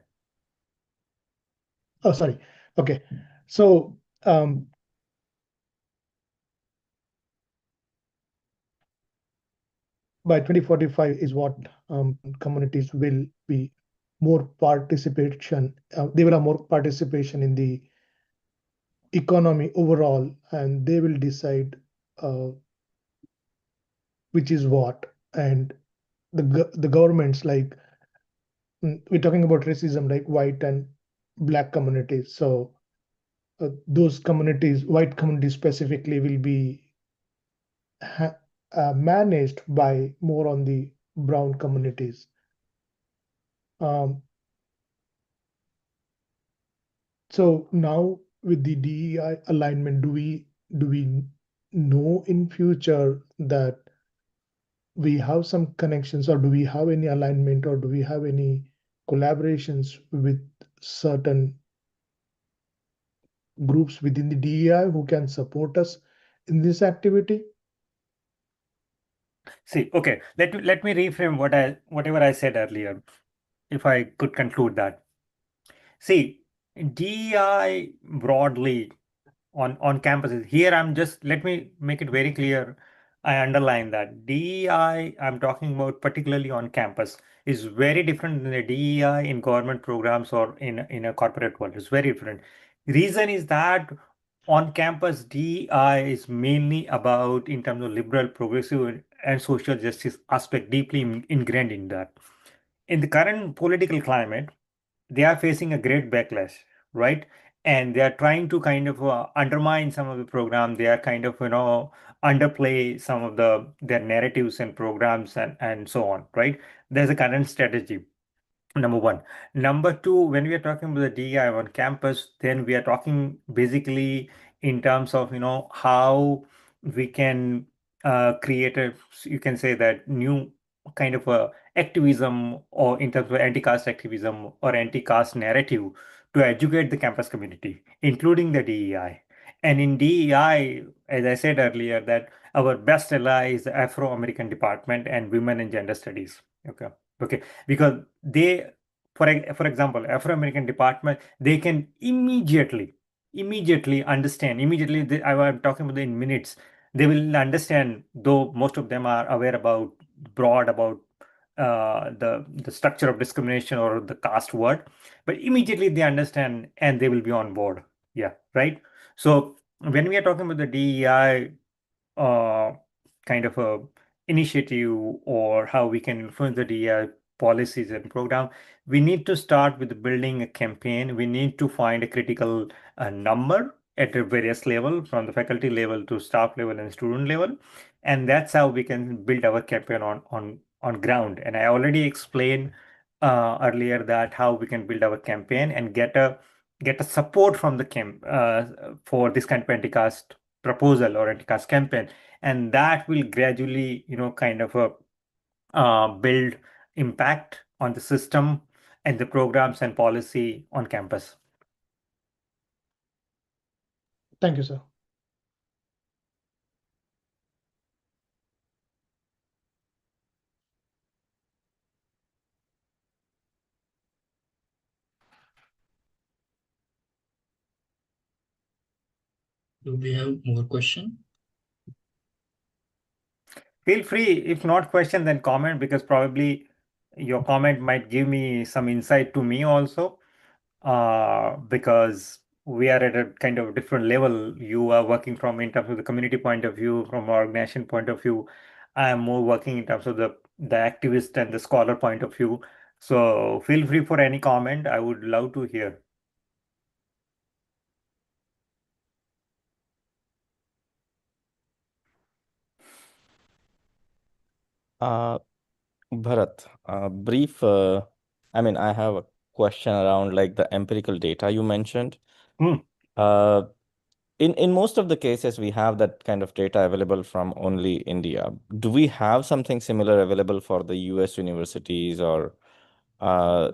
Oh, sorry. Okay. So by 2045 is what communities will be more participation. They will have more participation in the economy overall, and they will decide which is what. And the governments, like we're talking about racism, like white and black communities. So those communities, white communities specifically, will be managed by more on the brown communities. So now with the DEI alignment, do we know in future that we have some connections, or do we have any alignment, or do we have any collaborations with certain groups within the DEI who can support us in this activity? See, okay, let me reframe whatever I said earlier, if I could conclude that. See, DEI broadly on campuses. Here, let me make it very clear. I underline that DEI, I'm talking about particularly on campus, is very different than the DEI in government programs or in a corporate world. It's very different. Reason is that on campus, DEI is mainly about in terms of liberal, progressive, and social justice aspect deeply ingrained in that. In the current political climate, they are facing a great backlash, right? And they are trying to kind of undermine some of the program. They are kind of underplay some of their narratives and programs and so on, right? There's a current strategy. Number one. Number two, when we are talking about the DEI on campus, then we are talking basically in terms of how we can create you can say that new kind of a activism, or in terms of anti-caste activism or anti-caste narrative to educate the campus community, including the DEI. And in DEI, as I said earlier, that our best ally is the Afro-American Department and Women and Gender Studies. Okay, because they, for example, Afro-American Department, they can immediately understand. Immediately, I'm talking about in minutes. They will understand, though most of them are aware about broad about the structure of discrimination or the caste word, but immediately they understand and they will be on board. Yeah, right. So when we are talking about the DEI kind of a initiative or how we can influence the DEI policies and program, we need to start with building a campaign. We need to find a critical number at a various level, from the faculty level to staff level and student level, and that's how we can build our campaign on ground. And I already explained earlier that how we can build our campaign and get a support from the camp for this kind of anti-caste proposal or anti-caste campaign, and that will gradually, kind of build impact on the system and the programs and policy on campus. Thank you, sir. Do we have more question? Feel free, if not question, then comment, because probably your comment might give me some insight to me also, because we are at a kind of different level. You are working from in terms of the community point of view, from organization point of view. I am more working in terms of the activist and the scholar point of view. So feel free for any comment. I would love to hear. Bharat, brief, I mean, I have a question around like the empirical data you mentioned. Hmm. In most of the cases, we have that kind of data available from only India. Do we have something similar available for the US universities, or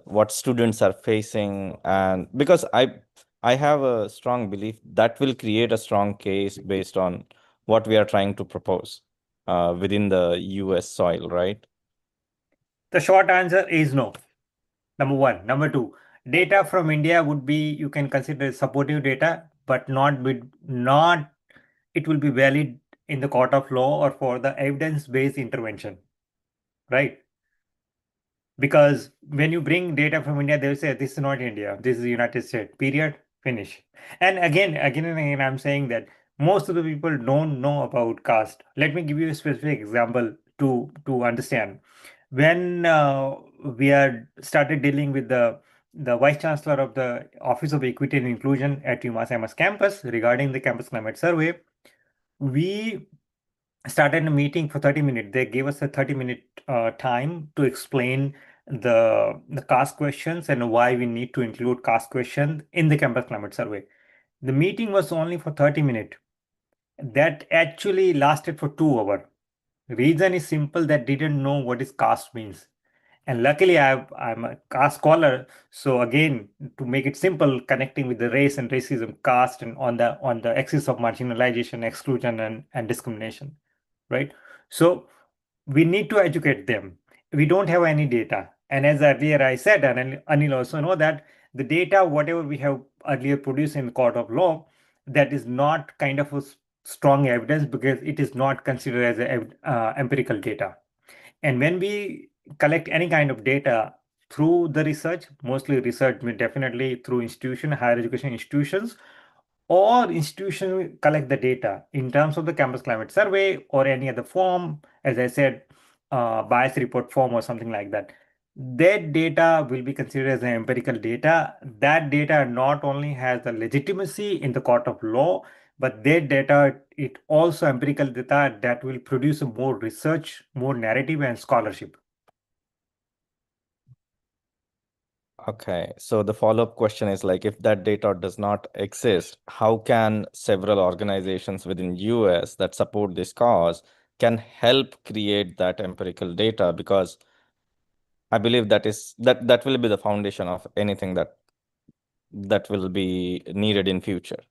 what students are facing? And because I have a strong belief that will create a strong case based on what we are trying to propose within the US soil, right? The short answer is no. Number one. Number two, data from India would be, you can consider supportive data, but not it will be valid in the court of law or for the evidence-based intervention, right? Because when you bring data from India, they will say this is not India, this is the United States. Period. Finish. And again and again, I'm saying that most of the people don't know about caste. Let me give you a specific example to understand. When we are started dealing with the vice chancellor of the Office of Equity and Inclusion at UMass campus regarding the campus climate survey, we started a meeting for 30 minutes. They gave us a 30-minute time to explain the caste questions and why we need to include caste questions in the campus climate survey. The meeting was only for 30 minutes. That actually lasted for 2 hours. Reason is simple, that didn't know what is caste means. And luckily, I'm a caste scholar. So again, to make it simple, connecting with the race and racism, caste, and on the axis of marginalization, exclusion, and discrimination, right? So we need to educate them. We don't have any data. And as earlier I said, and Anil also know that the data, whatever we have earlier produced in the court of law, that is not kind of a strong evidence, because it is not considered as empirical data. And when we collect any kind of data through the research, mostly research, definitely through higher education institutions, or institutions collect the data in terms of the campus climate survey or any other form, as I said, bias report form or something like that. That data will be considered as an empirical data. That data not only has the legitimacy in the court of law, but that data, it also empirical data that will produce more research, more narrative and scholarship. Okay, so the follow-up question is like, if that data does not exist, how can several organizations within US that support this cause can help create that empirical data? Because I believe that will be the foundation of anything that that will be needed in future?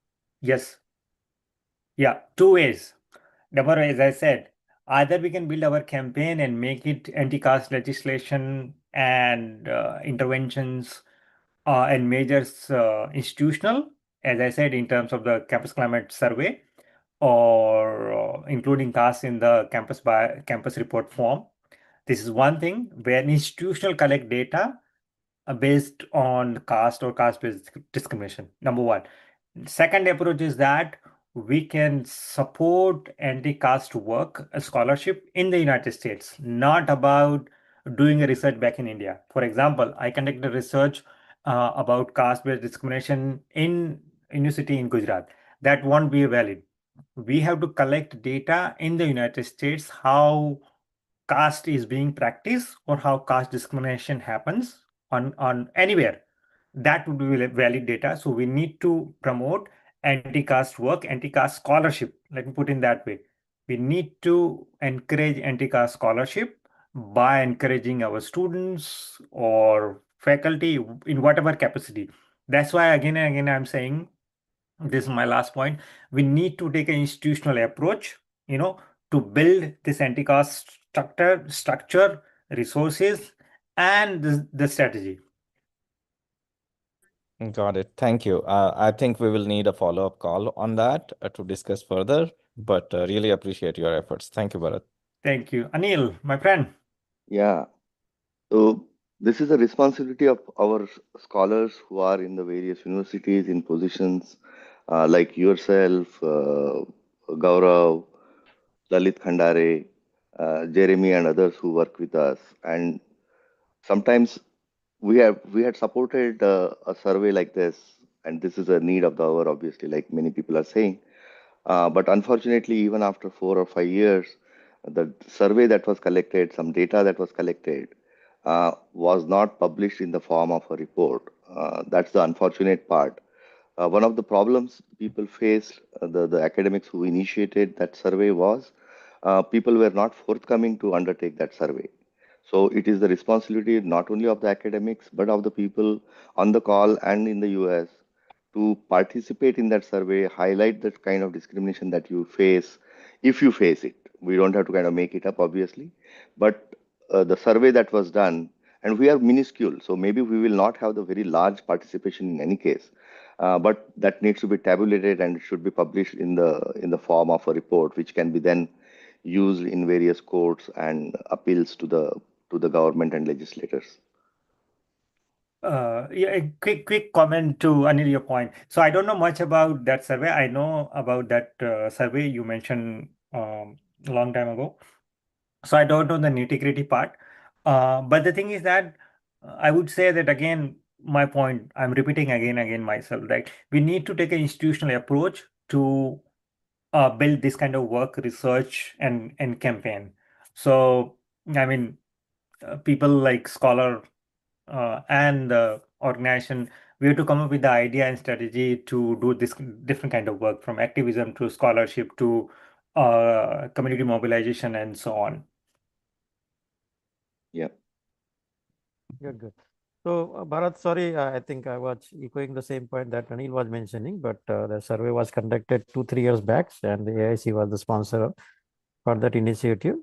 Yes. Yeah, two ways. Number, as I said, either we can build our campaign and make it anti-caste legislation and interventions and measures institutional, as I said, in terms of the campus climate survey, or including caste in the campus report form. This is one thing where institutional collect data based on caste or caste-based discrimination. Number one. Second approach is that we can support anti-caste work, a scholarship in the United States, not about doing a research back in India. For example, I conducted research about caste-based discrimination in university in Gujarat. That won't be valid. We have to collect data in the United States, how caste is being practiced or how caste discrimination happens on anywhere. That would be valid data. So we need to promote anti-caste work, anti-caste scholarship. Let me put in that way. We need to encourage anti-caste scholarship by encouraging our students or faculty in whatever capacity. That's why again and again I'm saying, this is my last point, we need to take an institutional approach, to build this anti-caste structure, resources, and the strategy. Got it. Thank you. I think we will need a follow-up call on that to discuss further, but really appreciate your efforts. Thank you, Bharat. Thank you. Anil, my friend. Yeah. So this is a responsibility of our scholars who are in the various universities in positions like yourself, Gaurav, Lalit Khandare, Jeremy, and others who work with us. And sometimes we had supported a survey like this, and this is a need of the hour, obviously, like many people are saying. But unfortunately, even after 4 or 5 years, the survey that was collected, some data that was collected, was not published in the form of a report. That's the unfortunate part. One of the problems people faced, the academics who initiated that survey, was people were not forthcoming to undertake that survey. So it is the responsibility not only of the academics, but of the people on the call and in the US to participate in that survey, highlight the kind of discrimination that you face, if you face it. We don't have to kind of make it up, obviously, but the survey that was done, and we are minuscule, so maybe we will not have the very large participation in any case, but that needs to be tabulated and it should be published in the form of a report, which can be then used in various courts and appeals to the government and legislators. Yeah, a quick comment to Anil, your point. So I don't know much about that survey. I know about that survey you mentioned a long time ago. So I don't know the nitty-gritty part. But the thing is that I would say that again, my point, I'm repeating again myself, right? We need to take an institutional approach to build this kind of work, research, and campaign. So, I mean, people like Scholar and the organization, we have to come up with the idea and strategy to do this different kind of work, from activism to scholarship to community mobilization and so on. Yeah. Good. So, Bharat, sorry, I think I was echoing the same point that Anil was mentioning, but the survey was conducted 2-3 years back, and the AIC was the sponsor for that initiative.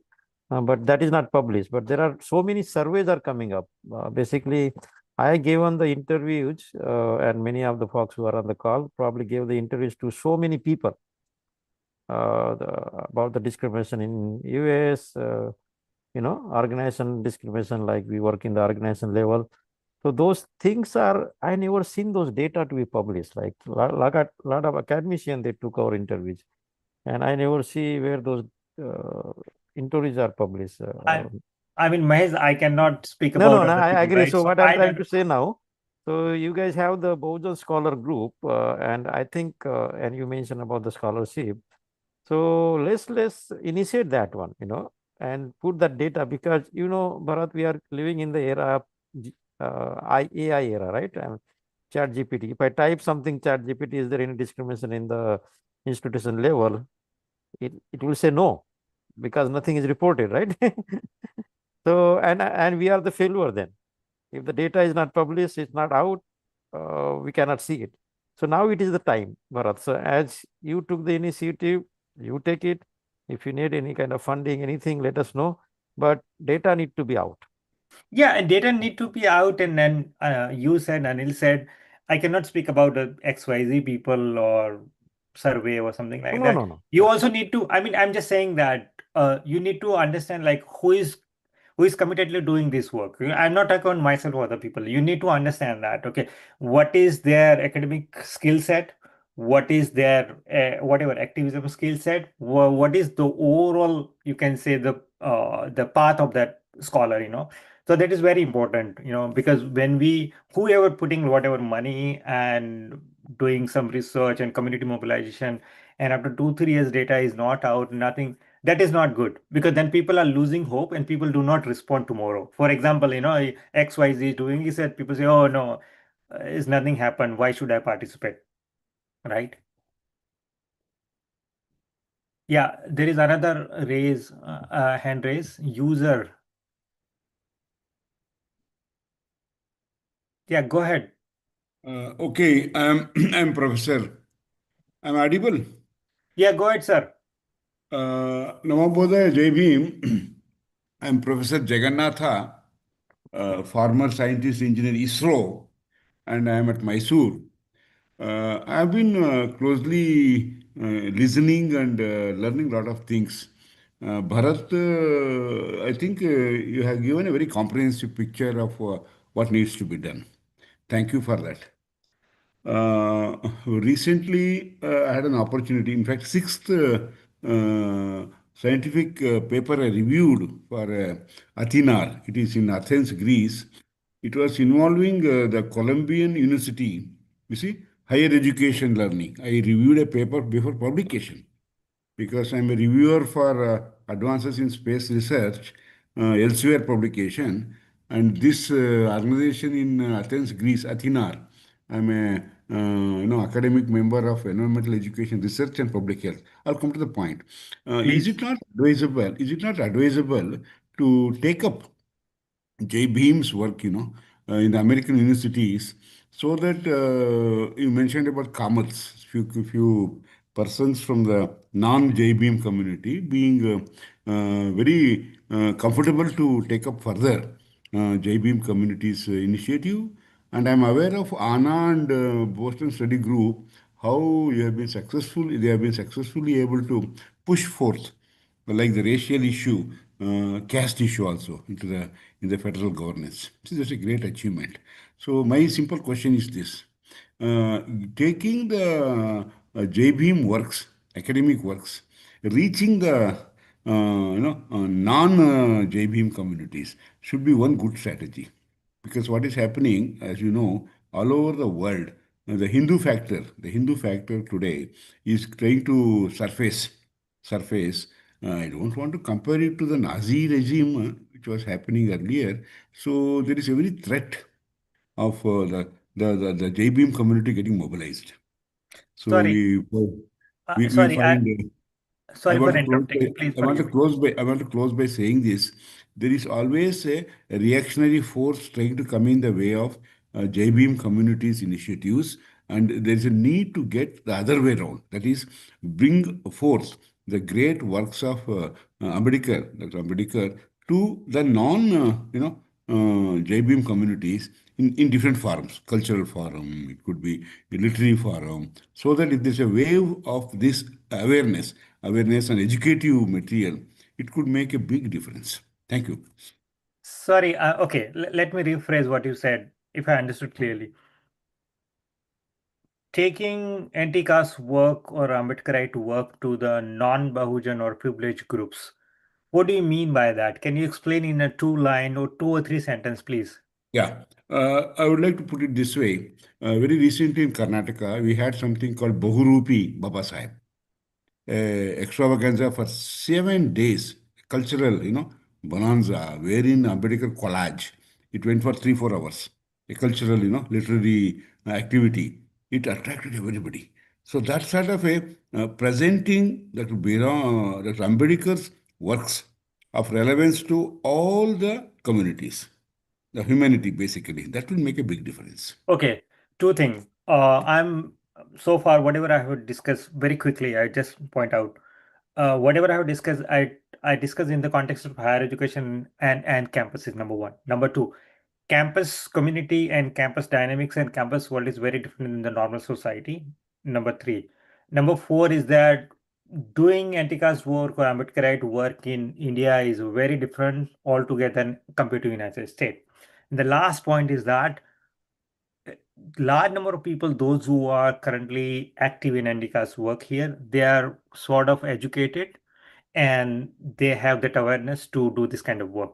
But that is not published. But there are so many surveys are coming up. Basically, I gave on the interviews, and many of the folks who are on the call probably gave the interviews to so many people about the discrimination in US, organization discrimination, like we work in the organization level. So those things are, I never seen those data to be published. Like lot of academicians, they took our interviews, and I never see where those interviews are published. I mean, Mahesh, I cannot speak No, about no, other I people, agree. right? So So what I'm I trying don't. to say now, so you guys have the Bojan Scholar Group, and I think, and you mentioned about the scholarship. So let's initiate that one, and put that data, because Bharat, we are living in the era of AI era, right? Chat GPT. If I type something, Chat GPT, is there any discrimination in the institution level? It will say no, because nothing is reported, right? So and we are the failure then. If the data is not published, it's not out. we cannot see it. So now it is the time, Bharat. So as you took the initiative, you take it. If you need any kind of funding, anything, let us know. But data need to be out. Yeah, and data need to be out. And then you said, Anil said, I cannot speak about XYZ people or survey or something like No, that. no, no. You also need to, I mean, I'm just saying that you need to understand like who is committedly doing this work. I'm not talking about myself or other people. You need to understand that, okay, what is their academic skill set? What is their whatever activism skill set? What is the overall, you can say the path of that scholar, so that is very important, because when whoever putting whatever money and doing some research and community mobilization, and after 2 3 years data is not out, nothing, that is not good, because then people are losing hope and people do not respond tomorrow. For example, XYZ is doing this, and people say, oh no, is nothing happened. Why should I participate? Right? Yeah, there is another hand raise, user. Yeah, go ahead. Okay, I'm Professor. I'm audible. Yeah, go ahead, sir. Namo Bodhaya Jai Bhim. I'm Professor Jagannatha, former scientist engineer ISRO, and I'm at Mysore. I've been closely listening and learning a lot of things. Bharat, I think you have given a very comprehensive picture of what needs to be done. Thank you for that. Recently, I had an opportunity, in fact, sixth scientific paper I reviewed for Athena. It is in Athens, Greece. It was involving the Columbian University, you see, higher education learning. I reviewed a paper before publication because I'm a reviewer for advances in space research, elsewhere publication, and this organization in Athens, Greece, Athena. I'm a academic member of environmental education research and public health. I'll come to the point. Is Please. it not advisable? Is it not advisable to take up Jay Beam's work, in the American universities, so that you mentioned about comets, few persons from the non-Jay Beam community being very comfortable to take up further Jay Beam community's initiative. And I'm aware of ANA and Boston Study Group, how you have been successful, they have been successfully able to push forth like the racial issue, caste issue also into the in the federal governance. This is just a great achievement. So my simple question is this: uh, taking the JBeam works, academic works, reaching the non JBeam communities should be one good strategy. Because what is happening, as you know, all over the world, the Hindu factor today is trying to surface. I don't want to compare it to the Nazi regime, which was happening earlier. So there is every threat of the J-beam community getting mobilized. So Sorry. we Sorry. find. I Sorry want for to close by, interrupting. Please forgive me. I want to close by saying this. There is always a reactionary force trying to come in the way of JBeam communities initiatives, and there is a need to get the other way around. That is, bring forth the great works of Ambedkar, Dr. Ambedkar, to the non, JBeam communities in different forms, cultural forum, it could be a literary forum, so that if there's a wave of this awareness and educative material, it could make a big difference. Thank you. Sorry. Okay. Let me rephrase what you said, if I understood clearly. Taking anti-caste work or Ambedkarite work to the non-Bahujan or privileged groups. What do you mean by that? Can you explain in a 2 line or 2 or 3 sentence, please? Yeah, I would like to put it this way. Very recently in Karnataka, we had something called Bahurupi Baba Sahib, extravaganza for 7 days, cultural, bonanza, wherein Ambedkar collage. It went for 3 4 hours. A cultural, literary activity. It attracted everybody. So that sort of a presenting that Ambedkar's works of relevance to all the communities, the humanity basically, that will make a big difference. Okay. two things. I'm so far whatever I have discussed very quickly. I just point out whatever I have discussed. I discuss in the context of higher education and campus is number one. Number two, campus community and campus dynamics and campus world is very different in the normal society. Number three. Number four is that doing anti-caste work or Ambedkarite work in India is very different altogether compared to United States. The last point is that large number of people, those who are currently active in anti-caste work here, they are sort of educated and they have that awareness to do this kind of work.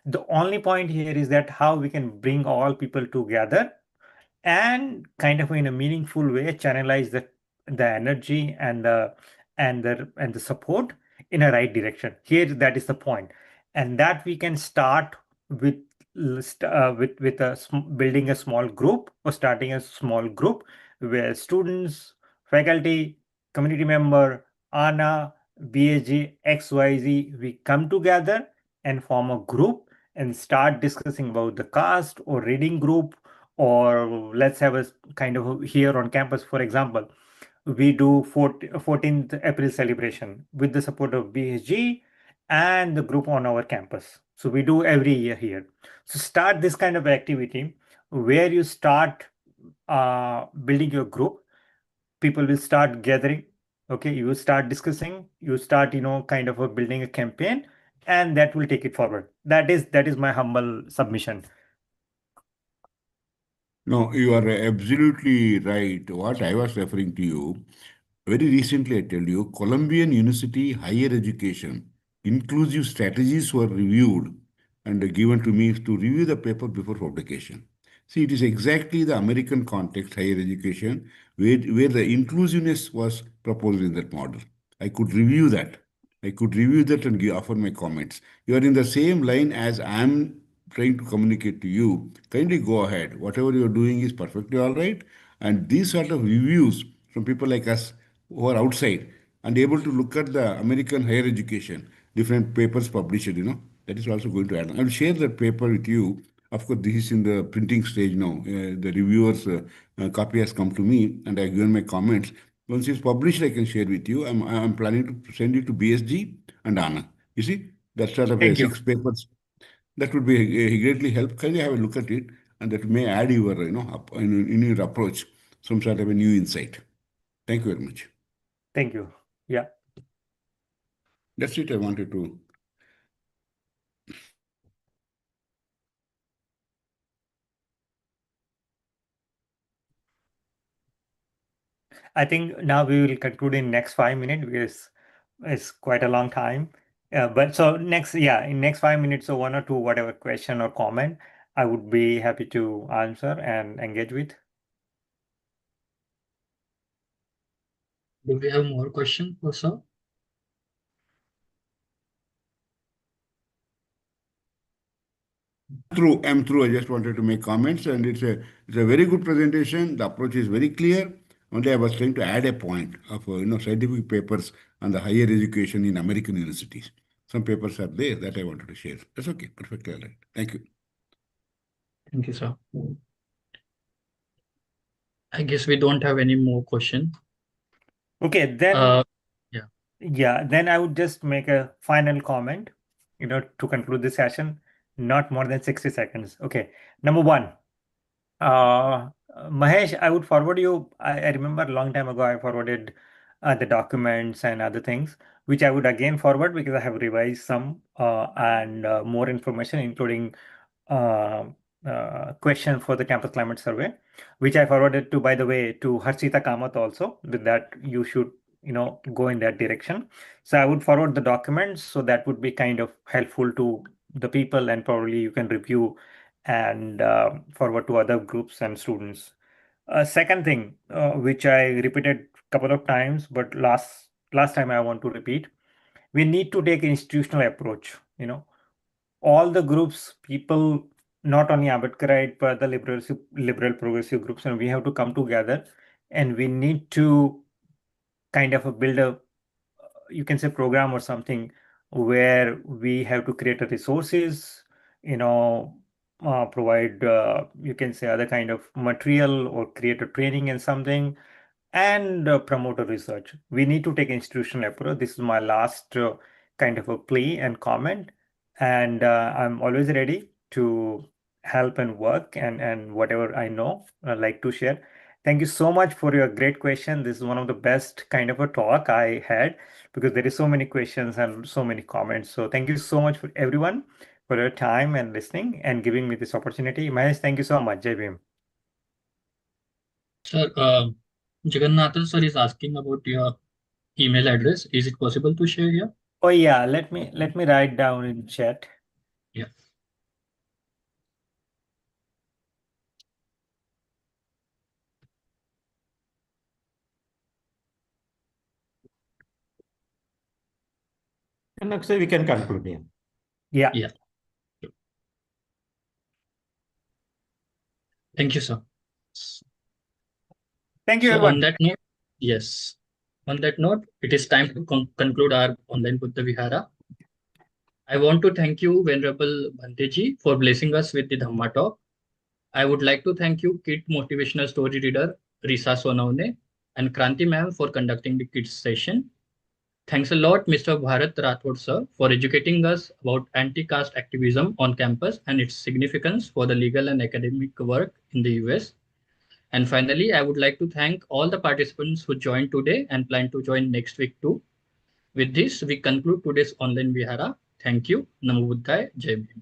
The only point here is that how we can bring all people together and kind of in a meaningful way channelize the energy and the support in a right direction. Here, that is the point, and that we can start with building a small group or starting a small group where students, faculty, community member, ANA, BAG, XYZ, we come together and form a group and start discussing about the caste or reading group, or let's have a kind of here on campus, for example, we do 14th April celebration with the support of BSG and the group on our campus. So we do every year here. So start this kind of activity where you start building your group. People will start gathering. Okay, you will start discussing. You start, kind of building a campaign, and that will take it forward. That is my humble submission. No, you are absolutely right. What I was referring to you, very recently, I tell you, Columbian University Higher Education inclusive strategies were reviewed and given to me to review the paper before publication. See, it is exactly the American context, higher education, where the inclusiveness was proposed in that model. I could review that. I could review that and offer my comments. You are in the same line as I am trying to communicate to you. Kindly go ahead. Whatever you are doing is perfectly all right. And these sort of reviews from people like us who are outside and able to look at the American higher education, different papers published, that is also going to add on. I will share that paper with you. Of course, this is in the printing stage now. The reviewer's copy has come to me and I have given my comments. Once it's published, I can share with you. I'm planning to send it to BSG and ANA. You see, that sort of a Thank you. 6 papers. That would be greatly help. Can you have a look at it? And that may add your, in your approach, some sort of a new insight. Thank you very much. Thank you. Yeah. That's it I wanted to. I think now we will conclude in next 5 minutes because it's quite a long time. But so in next 5 minutes, so one or two, whatever question or comment, I would be happy to answer and engage with. Do we have more questions also? I'm through. I just wanted to make comments, and it's a very good presentation. The approach is very clear. Only I was trying to add a point of scientific papers on the higher education in American universities. Some papers are there that I wanted to share. That's okay. Perfectly all right. Thank you. Thank you, sir. I guess we don't have any more question. Okay, then Yeah. then I would just make a final comment, to conclude the session, not more than 60 seconds. Okay. Number one, Mahesh, I would forward you. I remember a long time ago, I forwarded the documents and other things, which I would again forward because I have revised some and more information, including uh, question for the campus climate survey, which I forwarded to, by the way, to Harshita Kamath also. With that, you should, go in that direction. So I would forward the documents, so that would be kind of helpful to the people, and probably you can review and forward to other groups and students. Second thing, which I repeated a couple of times, but last time I want to repeat, we need to take institutional approach. All the groups, people, not only Ambedkarite, but the liberal progressive groups, and we have to come together, and we need to kind of build a, you can say, program or something where we have to create a resources, provide, you can say, other kind of material or create a training and something, and promote a research. We need to take institutional approach. This is my last kind of a plea and comment, and I'm always ready to help and work and whatever I know, I like to share. Thank you so much for your great question. This is one of the best kind of a talk I had because there is so many questions and so many comments. So thank you so much for everyone for your time and listening and giving me this opportunity. Mahesh, thank you so much. Jai Bhim. Sir, Jagannathan sir is asking about your email address. Is it possible to share here? Oh yeah, let me write down in chat. Yeah. And actually, we can conclude here. Yeah. Yeah. Thank you, sir. Thank you, So everyone. on that note, yes, on that note, it is time to conclude our online Buddha Vihara. I want to thank you, Venerable Bhanteji, for blessing us with the Dhamma talk. I would like to thank you, Kid Motivational Story Reader Risa Sonavne and Kranti ma'am for conducting the kids session. Thanks a lot, Mr. Bharat Rathod sir, for educating us about anti-caste activism on campus and its significance for the legal and academic work in the US. And finally, I would like to thank all the participants who joined today and plan to join next week too. With this, we conclude today's online Vihara. Thank you. Namo Buddhaya. Jai Bhim.